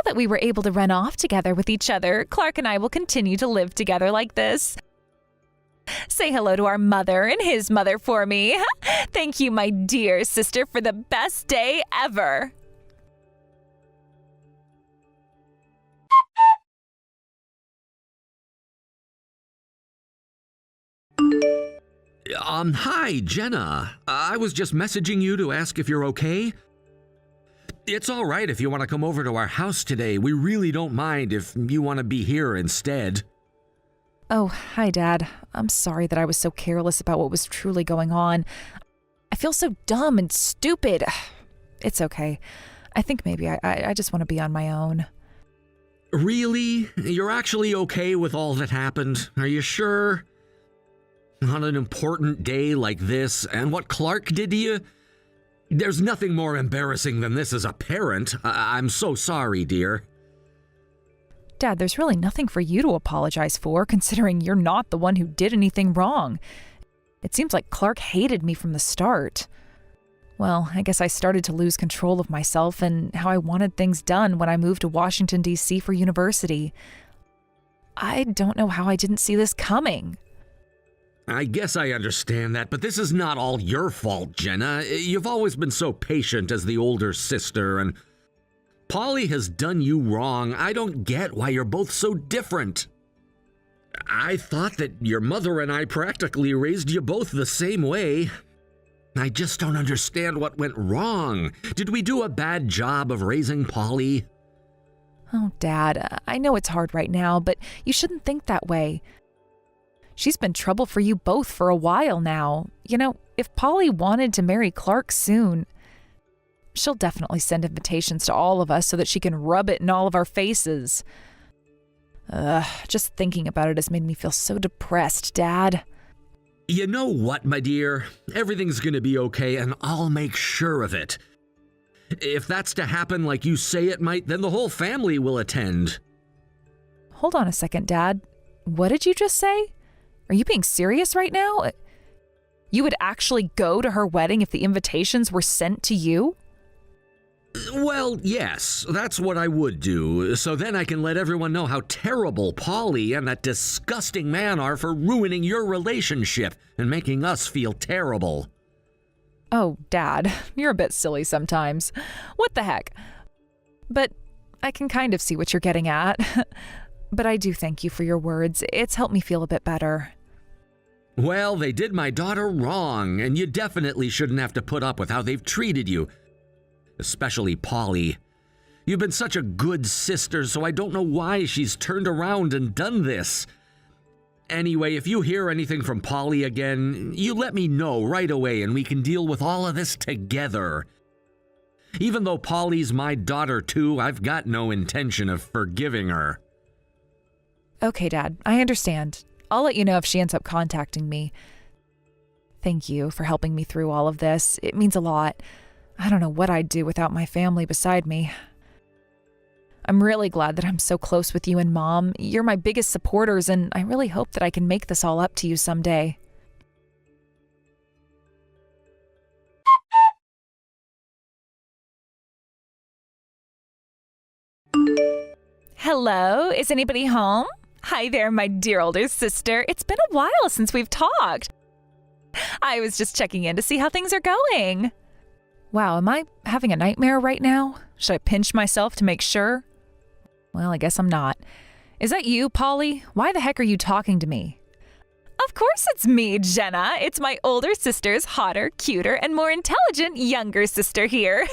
that we were able to run off together with each other, Clark and I will continue to live together like this. Say hello to our mother and his mother for me. Thank you, my dear sister, for the best day ever. Hi, Jenna. I was just messaging you to ask if you're okay. It's all right if you want to come over to our house today. We really don't mind if you want to be here instead. Oh, hi, Dad. I'm sorry that I was so careless about what was truly going on. I feel so dumb and stupid. It's okay. I think maybe I just want to be on my own. Really? You're actually okay with all that happened? Are you sure? On an important day like this, and what Clark did to you? There's nothing more embarrassing than this as a parent. I'm so sorry, dear. Dad, there's really nothing for you to apologize for, considering you're not the one who did anything wrong. It seems like Clark hated me from the start. Well, I guess I started to lose control of myself and how I wanted things done when I moved to Washington, D.C. for university. I don't know how I didn't see this coming. I guess I understand that, but this is not all your fault, Jenna. You've always been so patient as the older sister, and Polly has done you wrong. I don't get why you're both so different. I thought that your mother and I practically raised you both the same way. I just don't understand what went wrong. Did we do a bad job of raising Polly? Oh, Dad, I know it's hard right now, but you shouldn't think that way. She's been trouble for you both for a while now. You know, if Polly wanted to marry Clark soon, she'll definitely send invitations to all of us so that she can rub it in all of our faces. Just thinking about it has made me feel so depressed, Dad. You know what, my dear? Everything's gonna be okay, and I'll make sure of it. If that's to happen like you say it might, then the whole family will attend. Hold on a second, Dad. What did you just say? Are you being serious right now? You would actually go to her wedding if the invitations were sent to you? Well, yes, that's what I would do, so then I can let everyone know how terrible Polly and that disgusting man are for ruining your relationship and making us feel terrible. Oh, Dad, you're a bit silly sometimes. What the heck? But I can kind of see what you're getting at. But I do thank you for your words. It's helped me feel a bit better. Well, they did my daughter wrong, and you definitely shouldn't have to put up with how they've treated you. Especially Polly. You've been such a good sister, so I don't know why she's turned around and done this. Anyway, if you hear anything from Polly again, you let me know right away and we can deal with all of this together. Even though Polly's my daughter too, I've got no intention of forgiving her. Okay, Dad, I understand. I'll let you know if she ends up contacting me. Thank you for helping me through all of this. It means a lot. I don't know what I'd do without my family beside me. I'm really glad that I'm so close with you and Mom. You're my biggest supporters, and I really hope that I can make this all up to you someday. Hello, is anybody home? Hi there, my dear older sister. It's been a while since we've talked. I was just checking in to see how things are going. Wow, am I having a nightmare right now? Should I pinch myself to make sure? Well, I guess I'm not. Is that you, Polly? Why the heck are you talking to me? Of course it's me, Jenna. It's my older sister's hotter, cuter, and more intelligent younger sister here.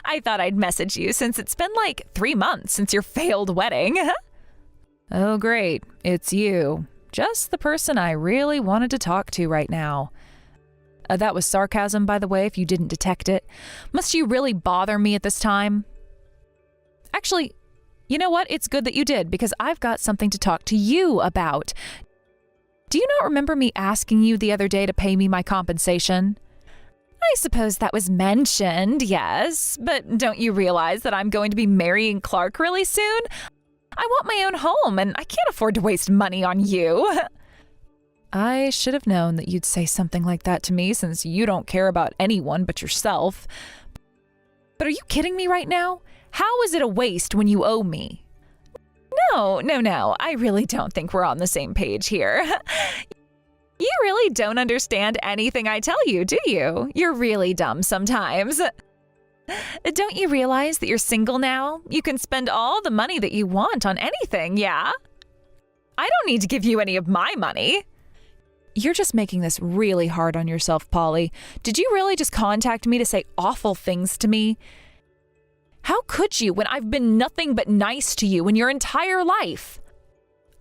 I thought I'd message you since it's been like 3 months since your failed wedding. Oh, great. It's you. Just the person I really wanted to talk to right now. That was sarcasm, by the way, if you didn't detect it. Must you really bother me at this time? Actually, you know what? It's good that you did, because I've got something to talk to you about. Do you not remember me asking you the other day to pay me my compensation? I suppose that was mentioned, yes, but don't you realize that I'm going to be marrying Clark really soon? I want my own home, and I can't afford to waste money on you. I should have known that you'd say something like that to me since you don't care about anyone but yourself. But are you kidding me right now? How is it a waste when you owe me? No. I really don't think we're on the same page here. You really don't understand anything I tell you, do you? You're really dumb sometimes. Don't you realize that you're single now? You can spend all the money that you want on anything, yeah? I don't need to give you any of my money. You're just making this really hard on yourself, Polly. Did you really just contact me to say awful things to me? How could you when I've been nothing but nice to you in your entire life?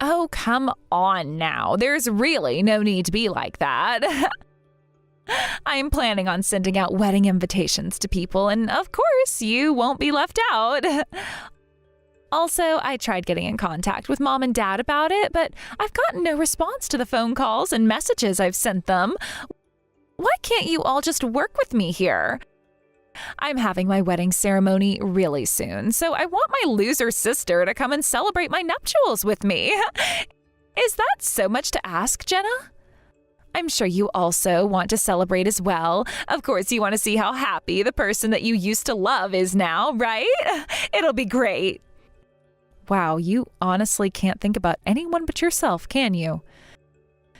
Oh, come on now. There's really no need to be like that. I'm planning on sending out wedding invitations to people, and of course, you won't be left out. Also, I tried getting in contact with Mom and Dad about it, but I've gotten no response to the phone calls and messages I've sent them. Why can't you all just work with me here? I'm having my wedding ceremony really soon, so I want my loser sister to come and celebrate my nuptials with me. Is that so much to ask, Jenna? I'm sure you also want to celebrate as well. Of course, you want to see how happy the person that you used to love is now, right? It'll be great. Wow, you honestly can't think about anyone but yourself, can you?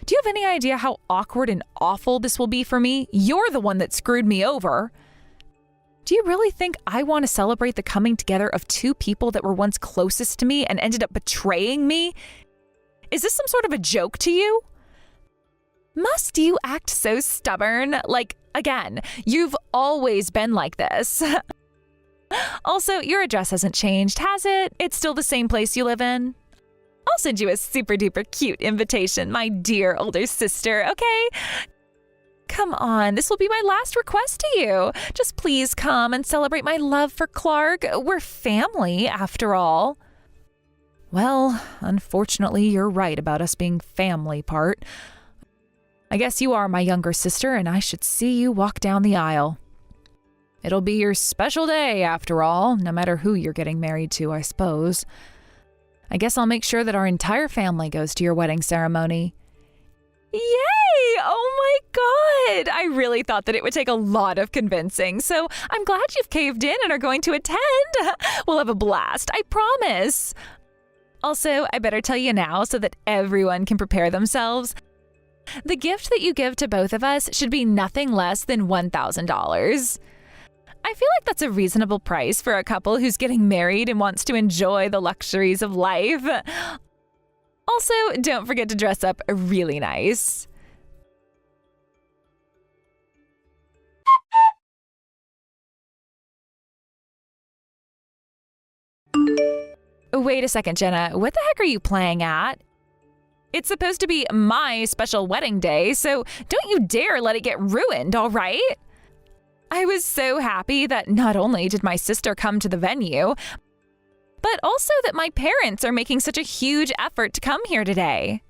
Do you have any idea how awkward and awful this will be for me? You're the one that screwed me over. Do you really think I want to celebrate the coming together of two people that were once closest to me and ended up betraying me? Is this some sort of a joke to you? Must you act so stubborn? Like, again, you've always been like this. Also, your address hasn't changed, has it? It's still the same place you live in? I'll send you a super duper cute invitation, my dear older sister, okay? Come on, this will be my last request to you. Just please come and celebrate my love for Clark. We're family, after all. Well, unfortunately, you're right about us being family part. I guess you are my younger sister, and I should see you walk down the aisle. It'll be your special day, after all, no matter who you're getting married to, I suppose. I guess I'll make sure that our entire family goes to your wedding ceremony. Yay! Oh my God! I really thought that it would take a lot of convincing, so I'm glad you've caved in and are going to attend. We'll have a blast, I promise. Also, I better tell you now so that everyone can prepare themselves. The gift that you give to both of us should be nothing less than $1,000. I feel like that's a reasonable price for a couple who's getting married and wants to enjoy the luxuries of life. Also, don't forget to dress up really nice. Wait a second, Jenna. What the heck are you playing at? It's supposed to be my special wedding day, so don't you dare let it get ruined, all right? I was so happy that not only did my sister come to the venue, but also that my parents are making such a huge effort to come here today.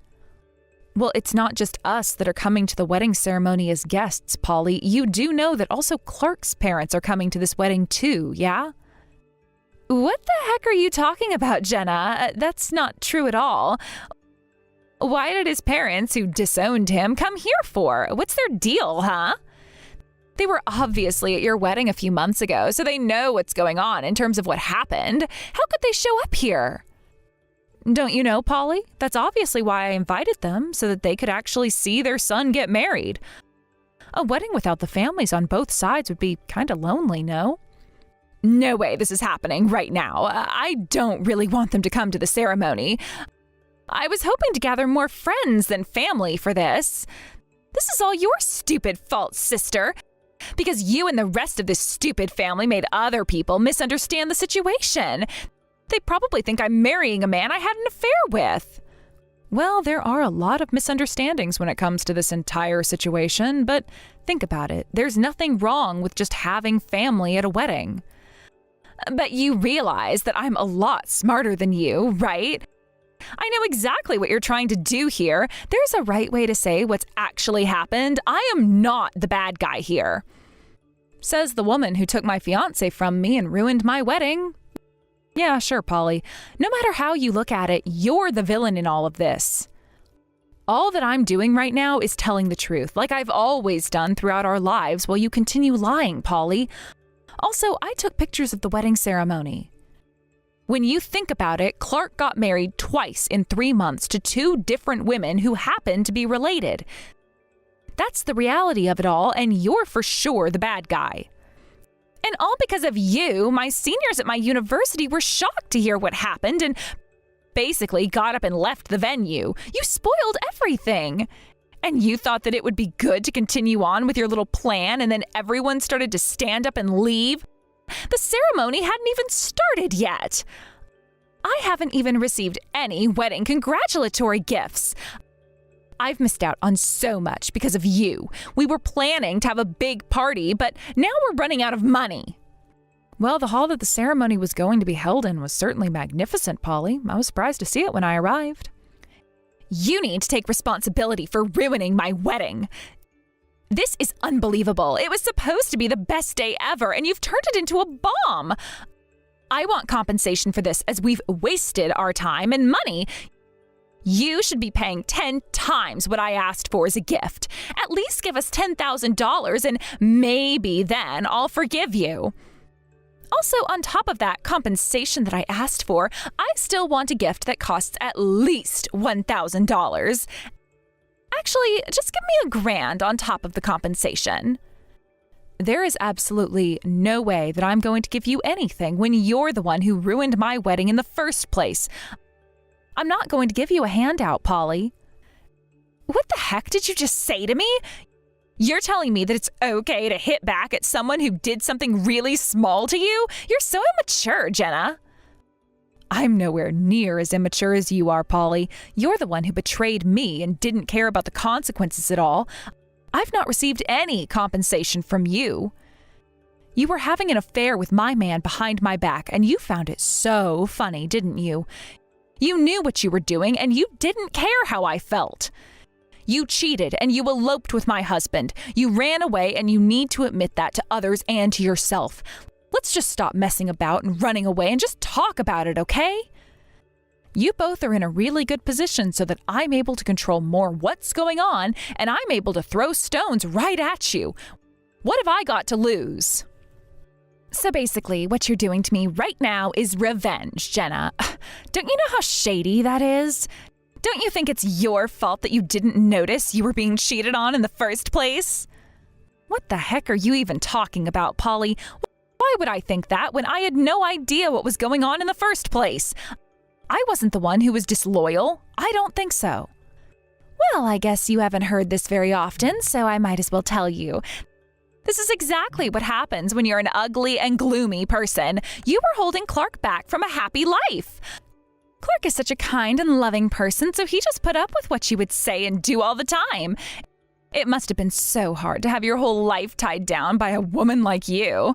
Well, it's not just us that are coming to the wedding ceremony as guests, Polly. You do know that also Clark's parents are coming to this wedding too, yeah? What the heck are you talking about, Jenna? That's not true at all. Why did his parents, who disowned him, come here for? What's their deal, huh? They were obviously at your wedding a few months ago, so they know what's going on in terms of what happened. How could they show up here? Don't you know, Polly? That's obviously why I invited them, so that they could actually see their son get married. A wedding without the families on both sides would be kind of lonely, no? No way this is happening right now. I don't really want them to come to the ceremony. I was hoping to gather more friends than family for this. This is all your stupid fault, sister. Because you and the rest of this stupid family made other people misunderstand the situation. They probably think I'm marrying a man I had an affair with. Well, there are a lot of misunderstandings when it comes to this entire situation, but think about it. There's nothing wrong with just having family at a wedding. But you realize that I'm a lot smarter than you, right? I know exactly what you're trying to do here. There's a right way to say what's actually happened. I am not the bad guy here. Says the woman who took my fiancé from me and ruined my wedding. Yeah, sure, Polly. No matter how you look at it, you're the villain in all of this. All that I'm doing right now is telling the truth, like I've always done throughout our lives, while you continue lying, Polly. Also, I took pictures of the wedding ceremony. When you think about it, Clark got married twice in 3 months to 2 different women who happened to be related. That's the reality of it all, and you're for sure the bad guy. And all because of you, my seniors at my university were shocked to hear what happened and basically got up and left the venue. You spoiled everything. And you thought that it would be good to continue on with your little plan, and then everyone started to stand up and leave? The ceremony hadn't even started yet. I haven't even received any wedding congratulatory gifts. I've missed out on so much because of you. We were planning to have a big party, but now we're running out of money. Well, the hall that the ceremony was going to be held in was certainly magnificent, Polly. I was surprised to see it when I arrived. You need to take responsibility for ruining my wedding. This is unbelievable. It was supposed to be the best day ever, and you've turned it into a bomb. I want compensation for this, as we've wasted our time and money. You should be paying 10 times what I asked for as a gift. At least give us $10,000, and maybe then I'll forgive you. Also, on top of that compensation that I asked for, I still want a gift that costs at least $1,000. Actually, just give me $1,000 on top of the compensation. There is absolutely no way that I'm going to give you anything when you're the one who ruined my wedding in the first place. I'm not going to give you a handout, Polly. What the heck did you just say to me? You're telling me that it's okay to hit back at someone who did something really small to you? You're so immature, Jenna. I'm nowhere near as immature as you are, Polly. You're the one who betrayed me and didn't care about the consequences at all. I've not received any compensation from you. You were having an affair with my man behind my back, and you found it so funny, didn't you? You knew what you were doing, and you didn't care how I felt. You cheated, and you eloped with my husband. You ran away, and you need to admit that to others and to yourself. Let's just stop messing about and running away and just talk about it, okay? You both are in a really good position so that I'm able to control more what's going on, and I'm able to throw stones right at you. What have I got to lose? So basically, what you're doing to me right now is revenge, Jenna. Don't you know how shady that is? Don't you think it's your fault that you didn't notice you were being cheated on in the first place? What the heck are you even talking about, Polly? Why would I think that when I had no idea what was going on in the first place? I wasn't the one who was disloyal. I don't think so. Well, I guess you haven't heard this very often, so I might as well tell you. This is exactly what happens when you're an ugly and gloomy person. You were holding Clark back from a happy life. Clark is such a kind and loving person, so he just put up with what you would say and do all the time. It must have been so hard to have your whole life tied down by a woman like you.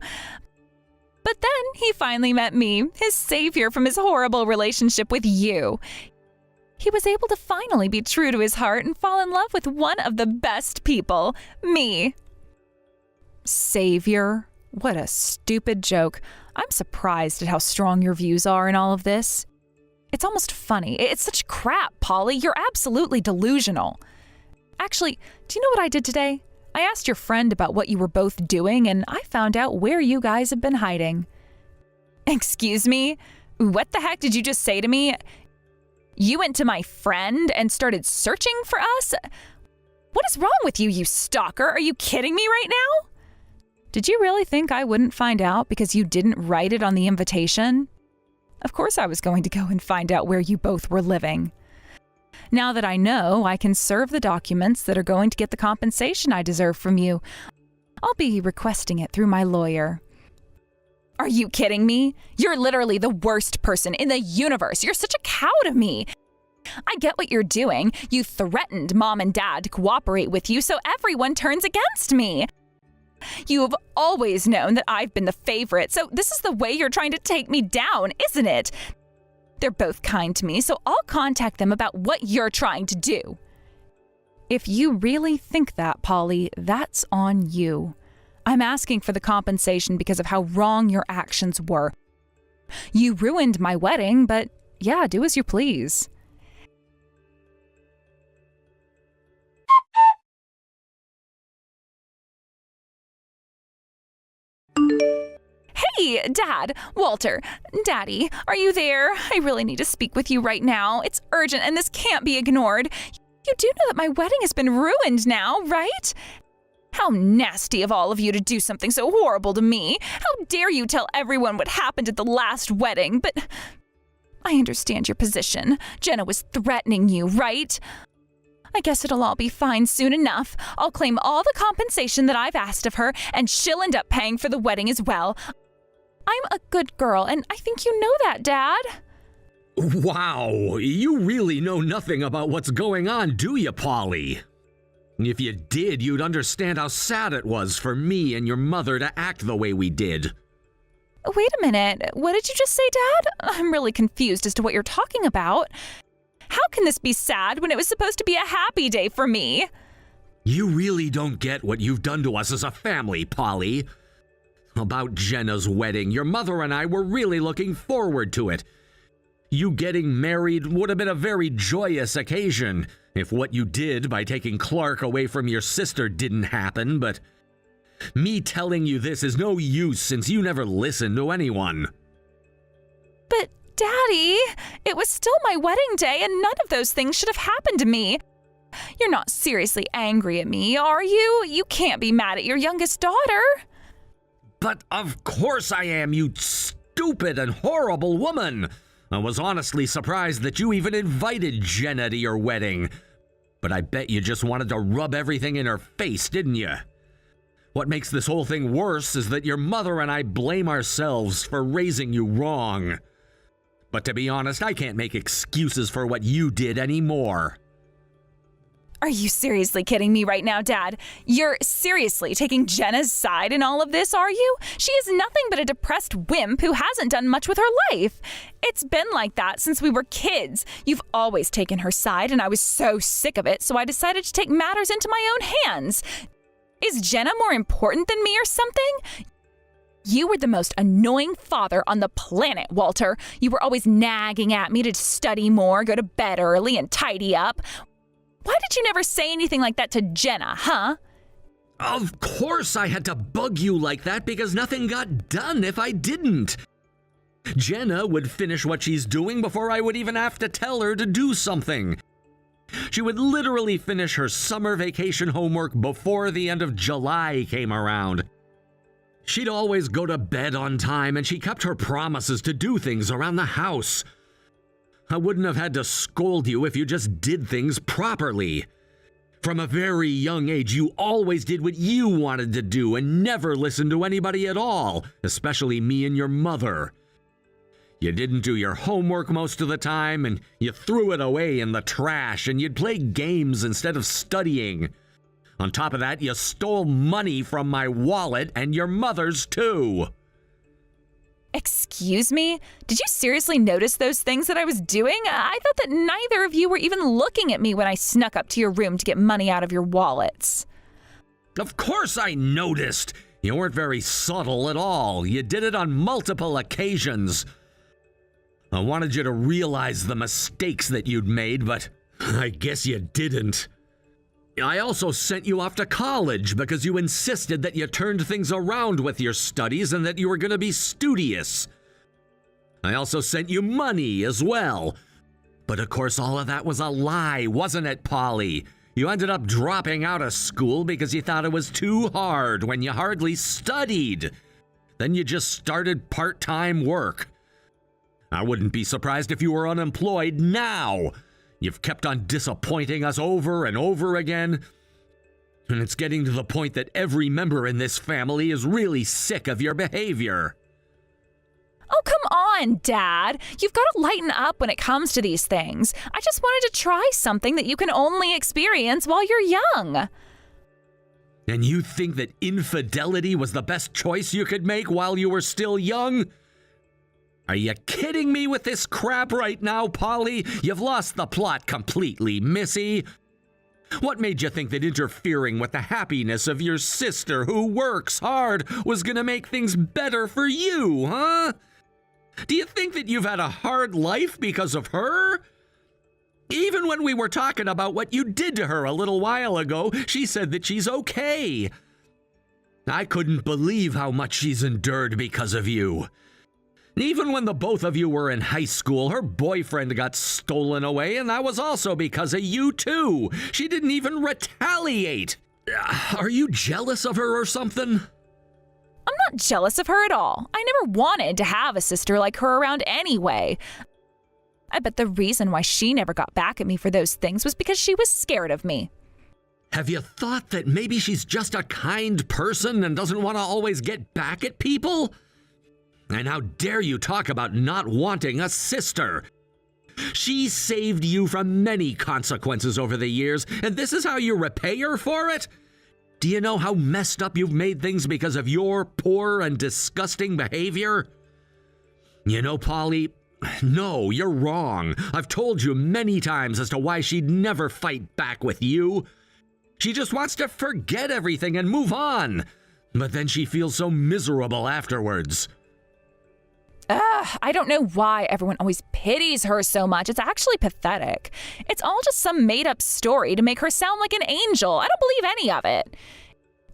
But then he finally met me, his savior from his horrible relationship with you. He was able to finally be true to his heart and fall in love with one of the best people, me. Savior? What a stupid joke. I'm surprised at how strong your views are in all of this. It's almost funny. It's such crap, Polly. You're absolutely delusional. Actually, do you know what I did today? I asked your friend about what you were both doing, and I found out where you guys have been hiding. Excuse me? What the heck did you just say to me? You went to my friend and started searching for us? What is wrong with you, you stalker? Are you kidding me right now? Did you really think I wouldn't find out because you didn't write it on the invitation? Of course I was going to go and find out where you both were living. Now that I know, I can serve the documents that are going to get the compensation I deserve from you. I'll be requesting it through my lawyer. Are you kidding me? You're literally the worst person in the universe. You're such a cow to me. I get what you're doing. You threatened Mom and Dad to cooperate with you, so everyone turns against me. You have always known that I've been the favorite, so this is the way you're trying to take me down, isn't it? They're both kind to me, so I'll contact them about what you're trying to do. If you really think that, Polly, that's on you. I'm asking for the compensation because of how wrong your actions were. You ruined my wedding, but yeah, do as you please. Hey, Dad, Walter, Daddy, are you there? I really need to speak with you right now. It's urgent and this can't be ignored. You do know that my wedding has been ruined now, right? How nasty of all of you to do something so horrible to me. How dare you tell everyone what happened at the last wedding, but I understand your position. Jenna was threatening you, right? I guess it'll all be fine soon enough. I'll claim all the compensation that I've asked of her, and she'll end up paying for the wedding as well. I'm a good girl, and I think you know that, Dad. Wow, you really know nothing about what's going on, do you, Polly? If you did, you'd understand how sad it was for me and your mother to act the way we did. Wait a minute, what did you just say, Dad? I'm really confused as to what you're talking about. How can this be sad when it was supposed to be a happy day for me? You really don't get what you've done to us as a family, Polly. About Jenna's wedding, your mother and I were really looking forward to it. You getting married would have been a very joyous occasion if what you did by taking Clark away from your sister didn't happen, but me telling you this is no use since you never listened to anyone. But, Daddy, it was still my wedding day and none of those things should have happened to me. You're not seriously angry at me, are you? You can't be mad at your youngest daughter. But of course I am, you stupid and horrible woman. I was honestly surprised that you even invited Jenna to your wedding. But I bet you just wanted to rub everything in her face, didn't you? What makes this whole thing worse is that your mother and I blame ourselves for raising you wrong. But to be honest, I can't make excuses for what you did anymore. Are you seriously kidding me right now, Dad? You're seriously taking Jenna's side in all of this, are you? She is nothing but a depressed wimp who hasn't done much with her life. It's been like that since we were kids. You've always taken her side, and I was so sick of it, so I decided to take matters into my own hands. Is Jenna more important than me or something? You were the most annoying father on the planet, Walter. You were always nagging at me to study more, go to bed early, and tidy up. Why did you never say anything like that to Jenna, huh? Of course I had to bug you like that because nothing got done if I didn't. Jenna would finish what she's doing before I would even have to tell her to do something. She would literally finish her summer vacation homework before the end of July came around. She'd always go to bed on time, and she kept her promises to do things around the house. I wouldn't have had to scold you if you just did things properly. From a very young age, you always did what you wanted to do and never listened to anybody at all, especially me and your mother. You didn't do your homework most of the time, and you threw it away in the trash, and you'd play games instead of studying. On top of that, you stole money from my wallet and your mother's too. Excuse me? Did you seriously notice those things that I was doing? I thought that neither of you were even looking at me when I snuck up to your room to get money out of your wallets. Of course I noticed. You weren't very subtle at all. You did it on multiple occasions. I wanted you to realize the mistakes that you'd made, but I guess you didn't. I also sent you off to college because you insisted that you turned things around with your studies and that you were going to be studious. I also sent you money as well. But of course all of that was a lie, wasn't it, Polly? You ended up dropping out of school because you thought it was too hard when you hardly studied. Then you just started part-time work. I wouldn't be surprised if you were unemployed now. You've kept on disappointing us over and over again. And it's getting to the point that every member in this family is really sick of your behavior. Oh, come on, Dad. You've got to lighten up when it comes to these things. I just wanted to try something that you can only experience while you're young. And you think that infidelity was the best choice you could make while you were still young? Are you kidding me with this crap right now, Polly? You've lost the plot completely, Missy. What made you think that interfering with the happiness of your sister who works hard was gonna make things better for you, huh? Do you think that you've had a hard life because of her? Even when we were talking about what you did to her a little while ago, she said that she's okay. I couldn't believe how much she's endured because of you. Even when the both of you were in high school, her boyfriend got stolen away, and that was also because of you too. She didn't even retaliate. Are you jealous of her or something? I'm not jealous of her at all. I never wanted to have a sister like her around anyway. I bet the reason why she never got back at me for those things was because she was scared of me. Have you thought that maybe she's just a kind person and doesn't want to always get back at people? And how dare you talk about not wanting a sister? She saved you from many consequences over the years, and this is how you repay her for it? Do you know how messed up you've made things because of your poor and disgusting behavior? You know, Polly, no, you're wrong. I've told you many times as to why she'd never fight back with you. She just wants to forget everything and move on. But then she feels so miserable afterwards. I don't know why everyone always pities her so much. It's actually pathetic. It's all just some made-up story to make her sound like an angel. I don't believe any of it.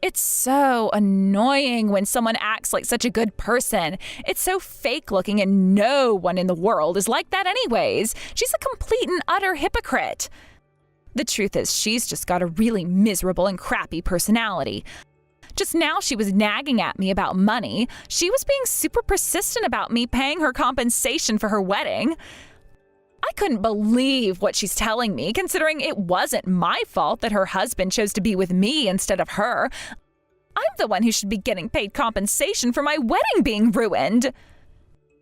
It's so annoying when someone acts like such a good person. It's so fake-looking, and no one in the world is like that anyways. She's a complete and utter hypocrite. The truth is, she's just got a really miserable and crappy personality. Just now she was nagging at me about money. She was being super persistent about me paying her compensation for her wedding. I couldn't believe what she's telling me, considering it wasn't my fault that her husband chose to be with me instead of her. I'm the one who should be getting paid compensation for my wedding being ruined.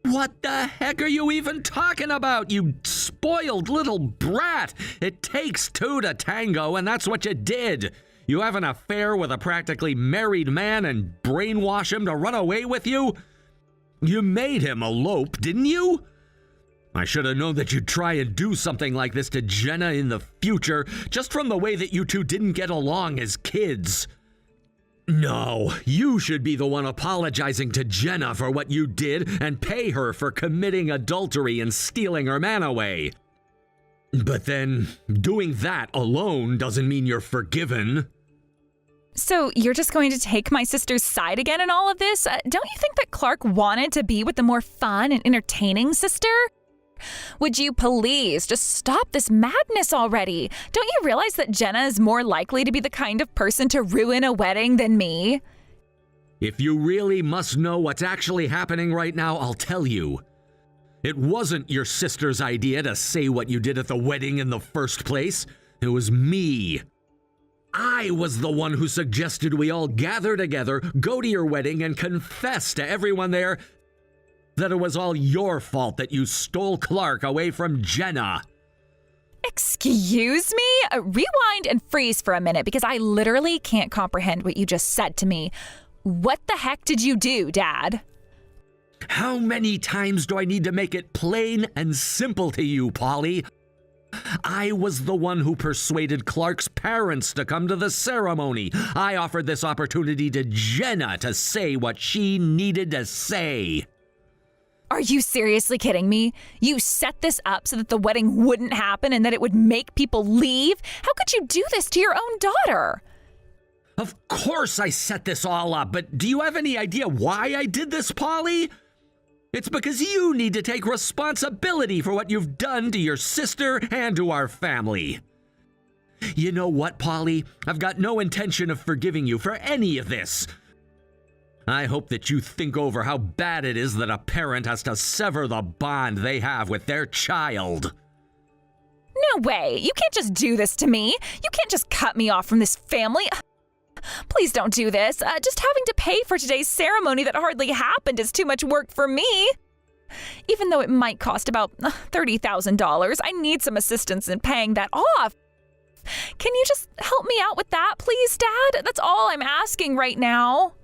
What the heck are you even talking about, you spoiled little brat? It takes two to tango, and that's what you did. You have an affair with a practically married man and brainwash him to run away with you? You made him elope, didn't you? I should have known that you'd try and do something like this to Jenna in the future, just from the way that you two didn't get along as kids. No, you should be the one apologizing to Jenna for what you did and pay her for committing adultery and stealing her man away. But then, doing that alone doesn't mean you're forgiven. So you're just going to take my sister's side again in all of this? Don't you think that Clark wanted to be with the more fun and entertaining sister? Would you please just stop this madness already? Don't you realize that Jenna is more likely to be the kind of person to ruin a wedding than me? If you really must know what's actually happening right now, I'll tell you. It wasn't your sister's idea to say what you did at the wedding in the first place. It was me. I was the one who suggested we all gather together, go to your wedding, and confess to everyone there that it was all your fault that you stole Clark away from Jenna. Excuse me? Rewind and freeze for a minute because I literally can't comprehend what you just said to me. What the heck did you do, Dad? How many times do I need to make it plain and simple to you, Polly? I was the one who persuaded Clark's parents to come to the ceremony. I offered this opportunity to Jenna to say what she needed to say. Are you seriously kidding me? You set this up so that the wedding wouldn't happen and that it would make people leave? How could you do this to your own daughter? Of course I set this all up, but do you have any idea why I did this, Polly? It's because you need to take responsibility for what you've done to your sister and to our family. You know what, Polly? I've got no intention of forgiving you for any of this. I hope that you think over how bad it is that a parent has to sever the bond they have with their child. No way. You can't just do this to me. You can't just cut me off from this family. Please don't do this. Just having to pay for today's ceremony that hardly happened is too much work for me. Even though it might cost about $30,000, I need some assistance in paying that off. Can you just help me out with that, please, Dad? That's all I'm asking right now.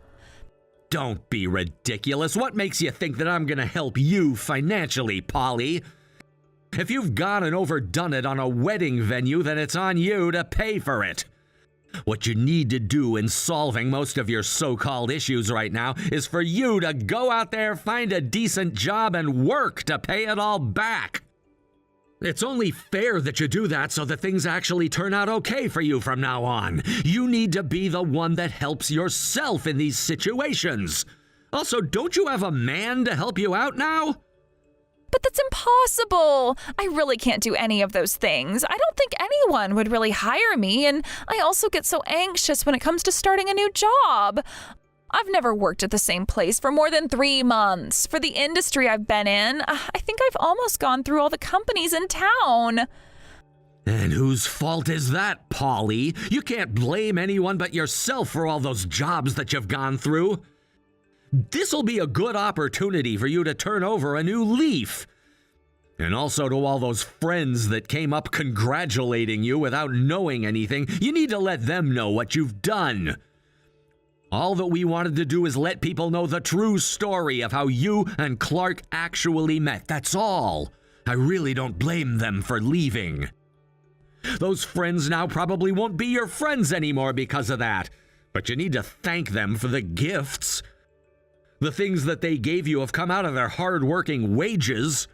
Don't be ridiculous. What makes you think that I'm going to help you financially, Polly? If you've gone and overdone it on a wedding venue, then it's on you to pay for it. What you need to do in solving most of your so-called issues right now is for you to go out there, find a decent job, and work to pay it all back. It's only fair that you do that so that things actually turn out okay for you from now on. You need to be the one that helps yourself in these situations. Also, don't you have a man to help you out now? But that's impossible. I really can't do any of those things. I don't think anyone would really hire me, and I also get so anxious when it comes to starting a new job. I've never worked at the same place for more than 3 months. For the industry I've been in, I think I've almost gone through all the companies in town. And whose fault is that, Polly? You can't blame anyone but yourself for all those jobs that you've gone through. This'll be a good opportunity for you to turn over a new leaf. And also to all those friends that came up congratulating you without knowing anything, you need to let them know what you've done. All that we wanted to do is let people know the true story of how you and Clark actually met. That's all. I really don't blame them for leaving. Those friends now probably won't be your friends anymore because of that. But you need to thank them for the gifts. The things that they gave you have come out of their hard-working wages.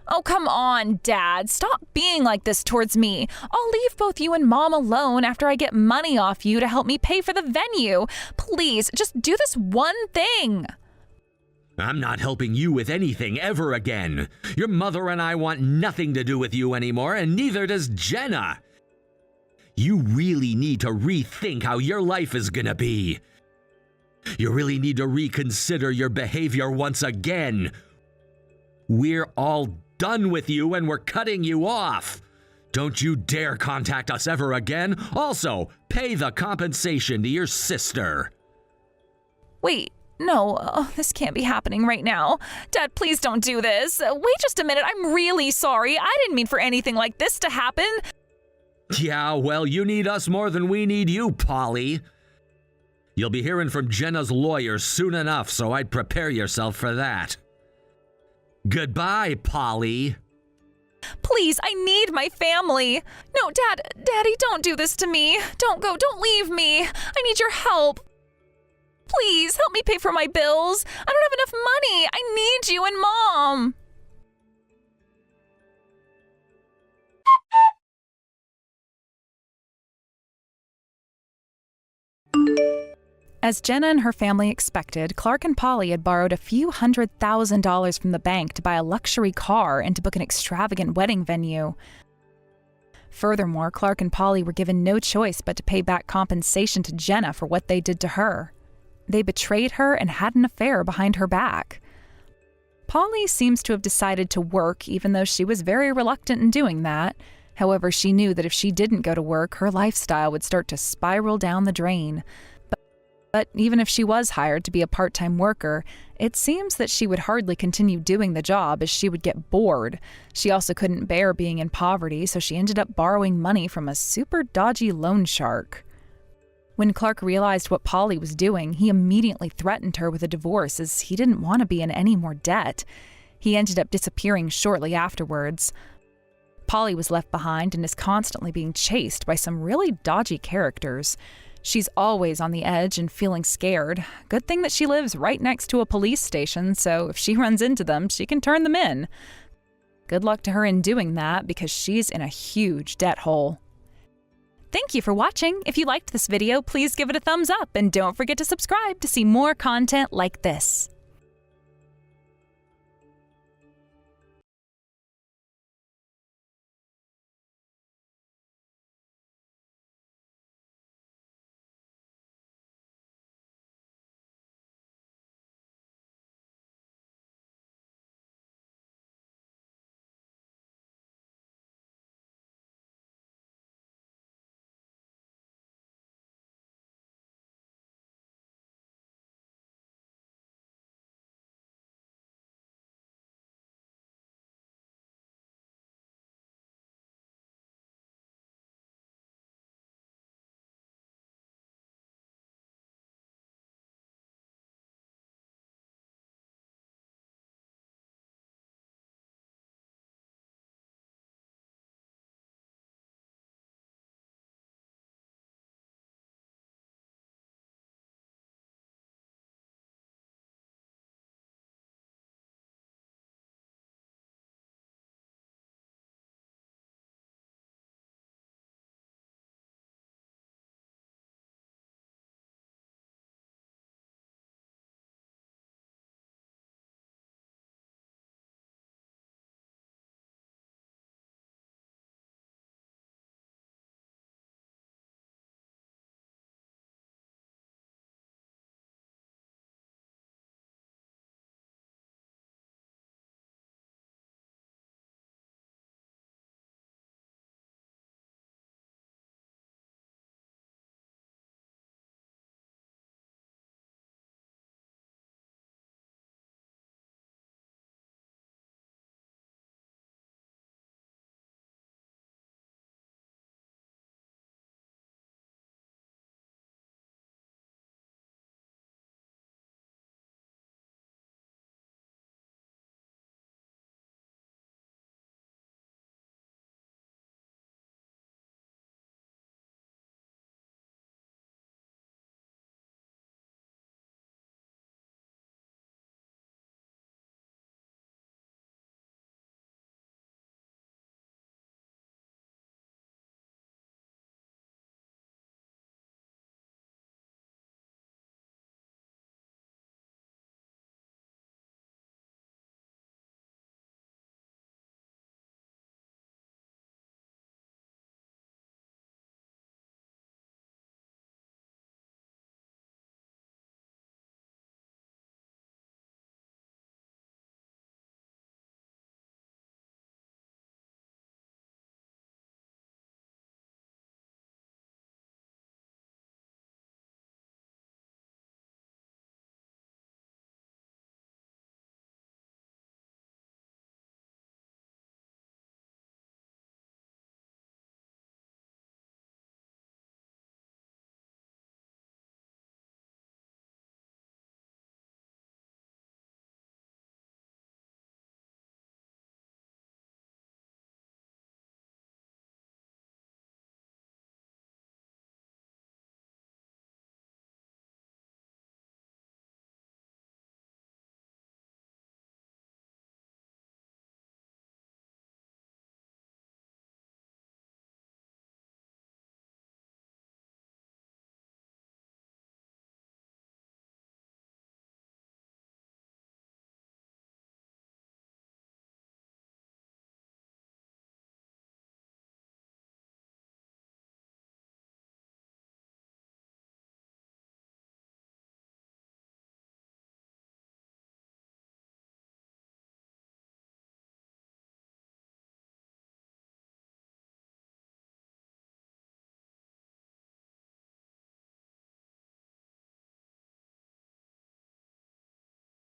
Oh, come on, Dad. Stop being like this towards me. I'll leave both you and Mom alone after I get money off you to help me pay for the venue. Please, just do this one thing. I'm not helping you with anything ever again. Your mother and I want nothing to do with you anymore, and neither does Jenna. You really need to rethink how your life is gonna be. You really need to reconsider your behavior once again. We're all done with you and we're cutting you off. Don't you dare contact us ever again. Also, pay the compensation to your sister. Wait, no, this can't be happening right now. Dad, please don't do this. Wait just a minute, I'm really sorry. I didn't mean for anything like this to happen. Yeah, well, you need us more than we need you, Polly. You'll be hearing from Jenna's lawyer soon enough, so I'd prepare yourself for that. Goodbye, Polly. Please, I need my family. No, Daddy, don't do this to me. Don't go, don't leave me. I need your help. Please, help me pay for my bills. I don't have enough money. I need you and Mom. As Jenna and her family expected, Clark and Polly had borrowed a few $100,000 from the bank to buy a luxury car and to book an extravagant wedding venue. Furthermore, Clark and Polly were given no choice but to pay back compensation to Jenna for what they did to her. They betrayed her and had an affair behind her back. Polly seems to have decided to work, even though she was very reluctant in doing that. However, she knew that if she didn't go to work, her lifestyle would start to spiral down the drain. But even if she was hired to be a part-time worker, it seems that she would hardly continue doing the job as she would get bored. She also couldn't bear being in poverty, so she ended up borrowing money from a super dodgy loan shark. When Clark realized what Polly was doing, he immediately threatened her with a divorce as he didn't want to be in any more debt. He ended up disappearing shortly afterwards. Polly was left behind and is constantly being chased by some really dodgy characters. She's always on the edge and feeling scared. Good thing that she lives right next to a police station, so if she runs into them, she can turn them in. Good luck to her in doing that because she's in a huge debt hole. Thank you for watching. If you liked this video, please give it a thumbs up and don't forget to subscribe to see more content like this.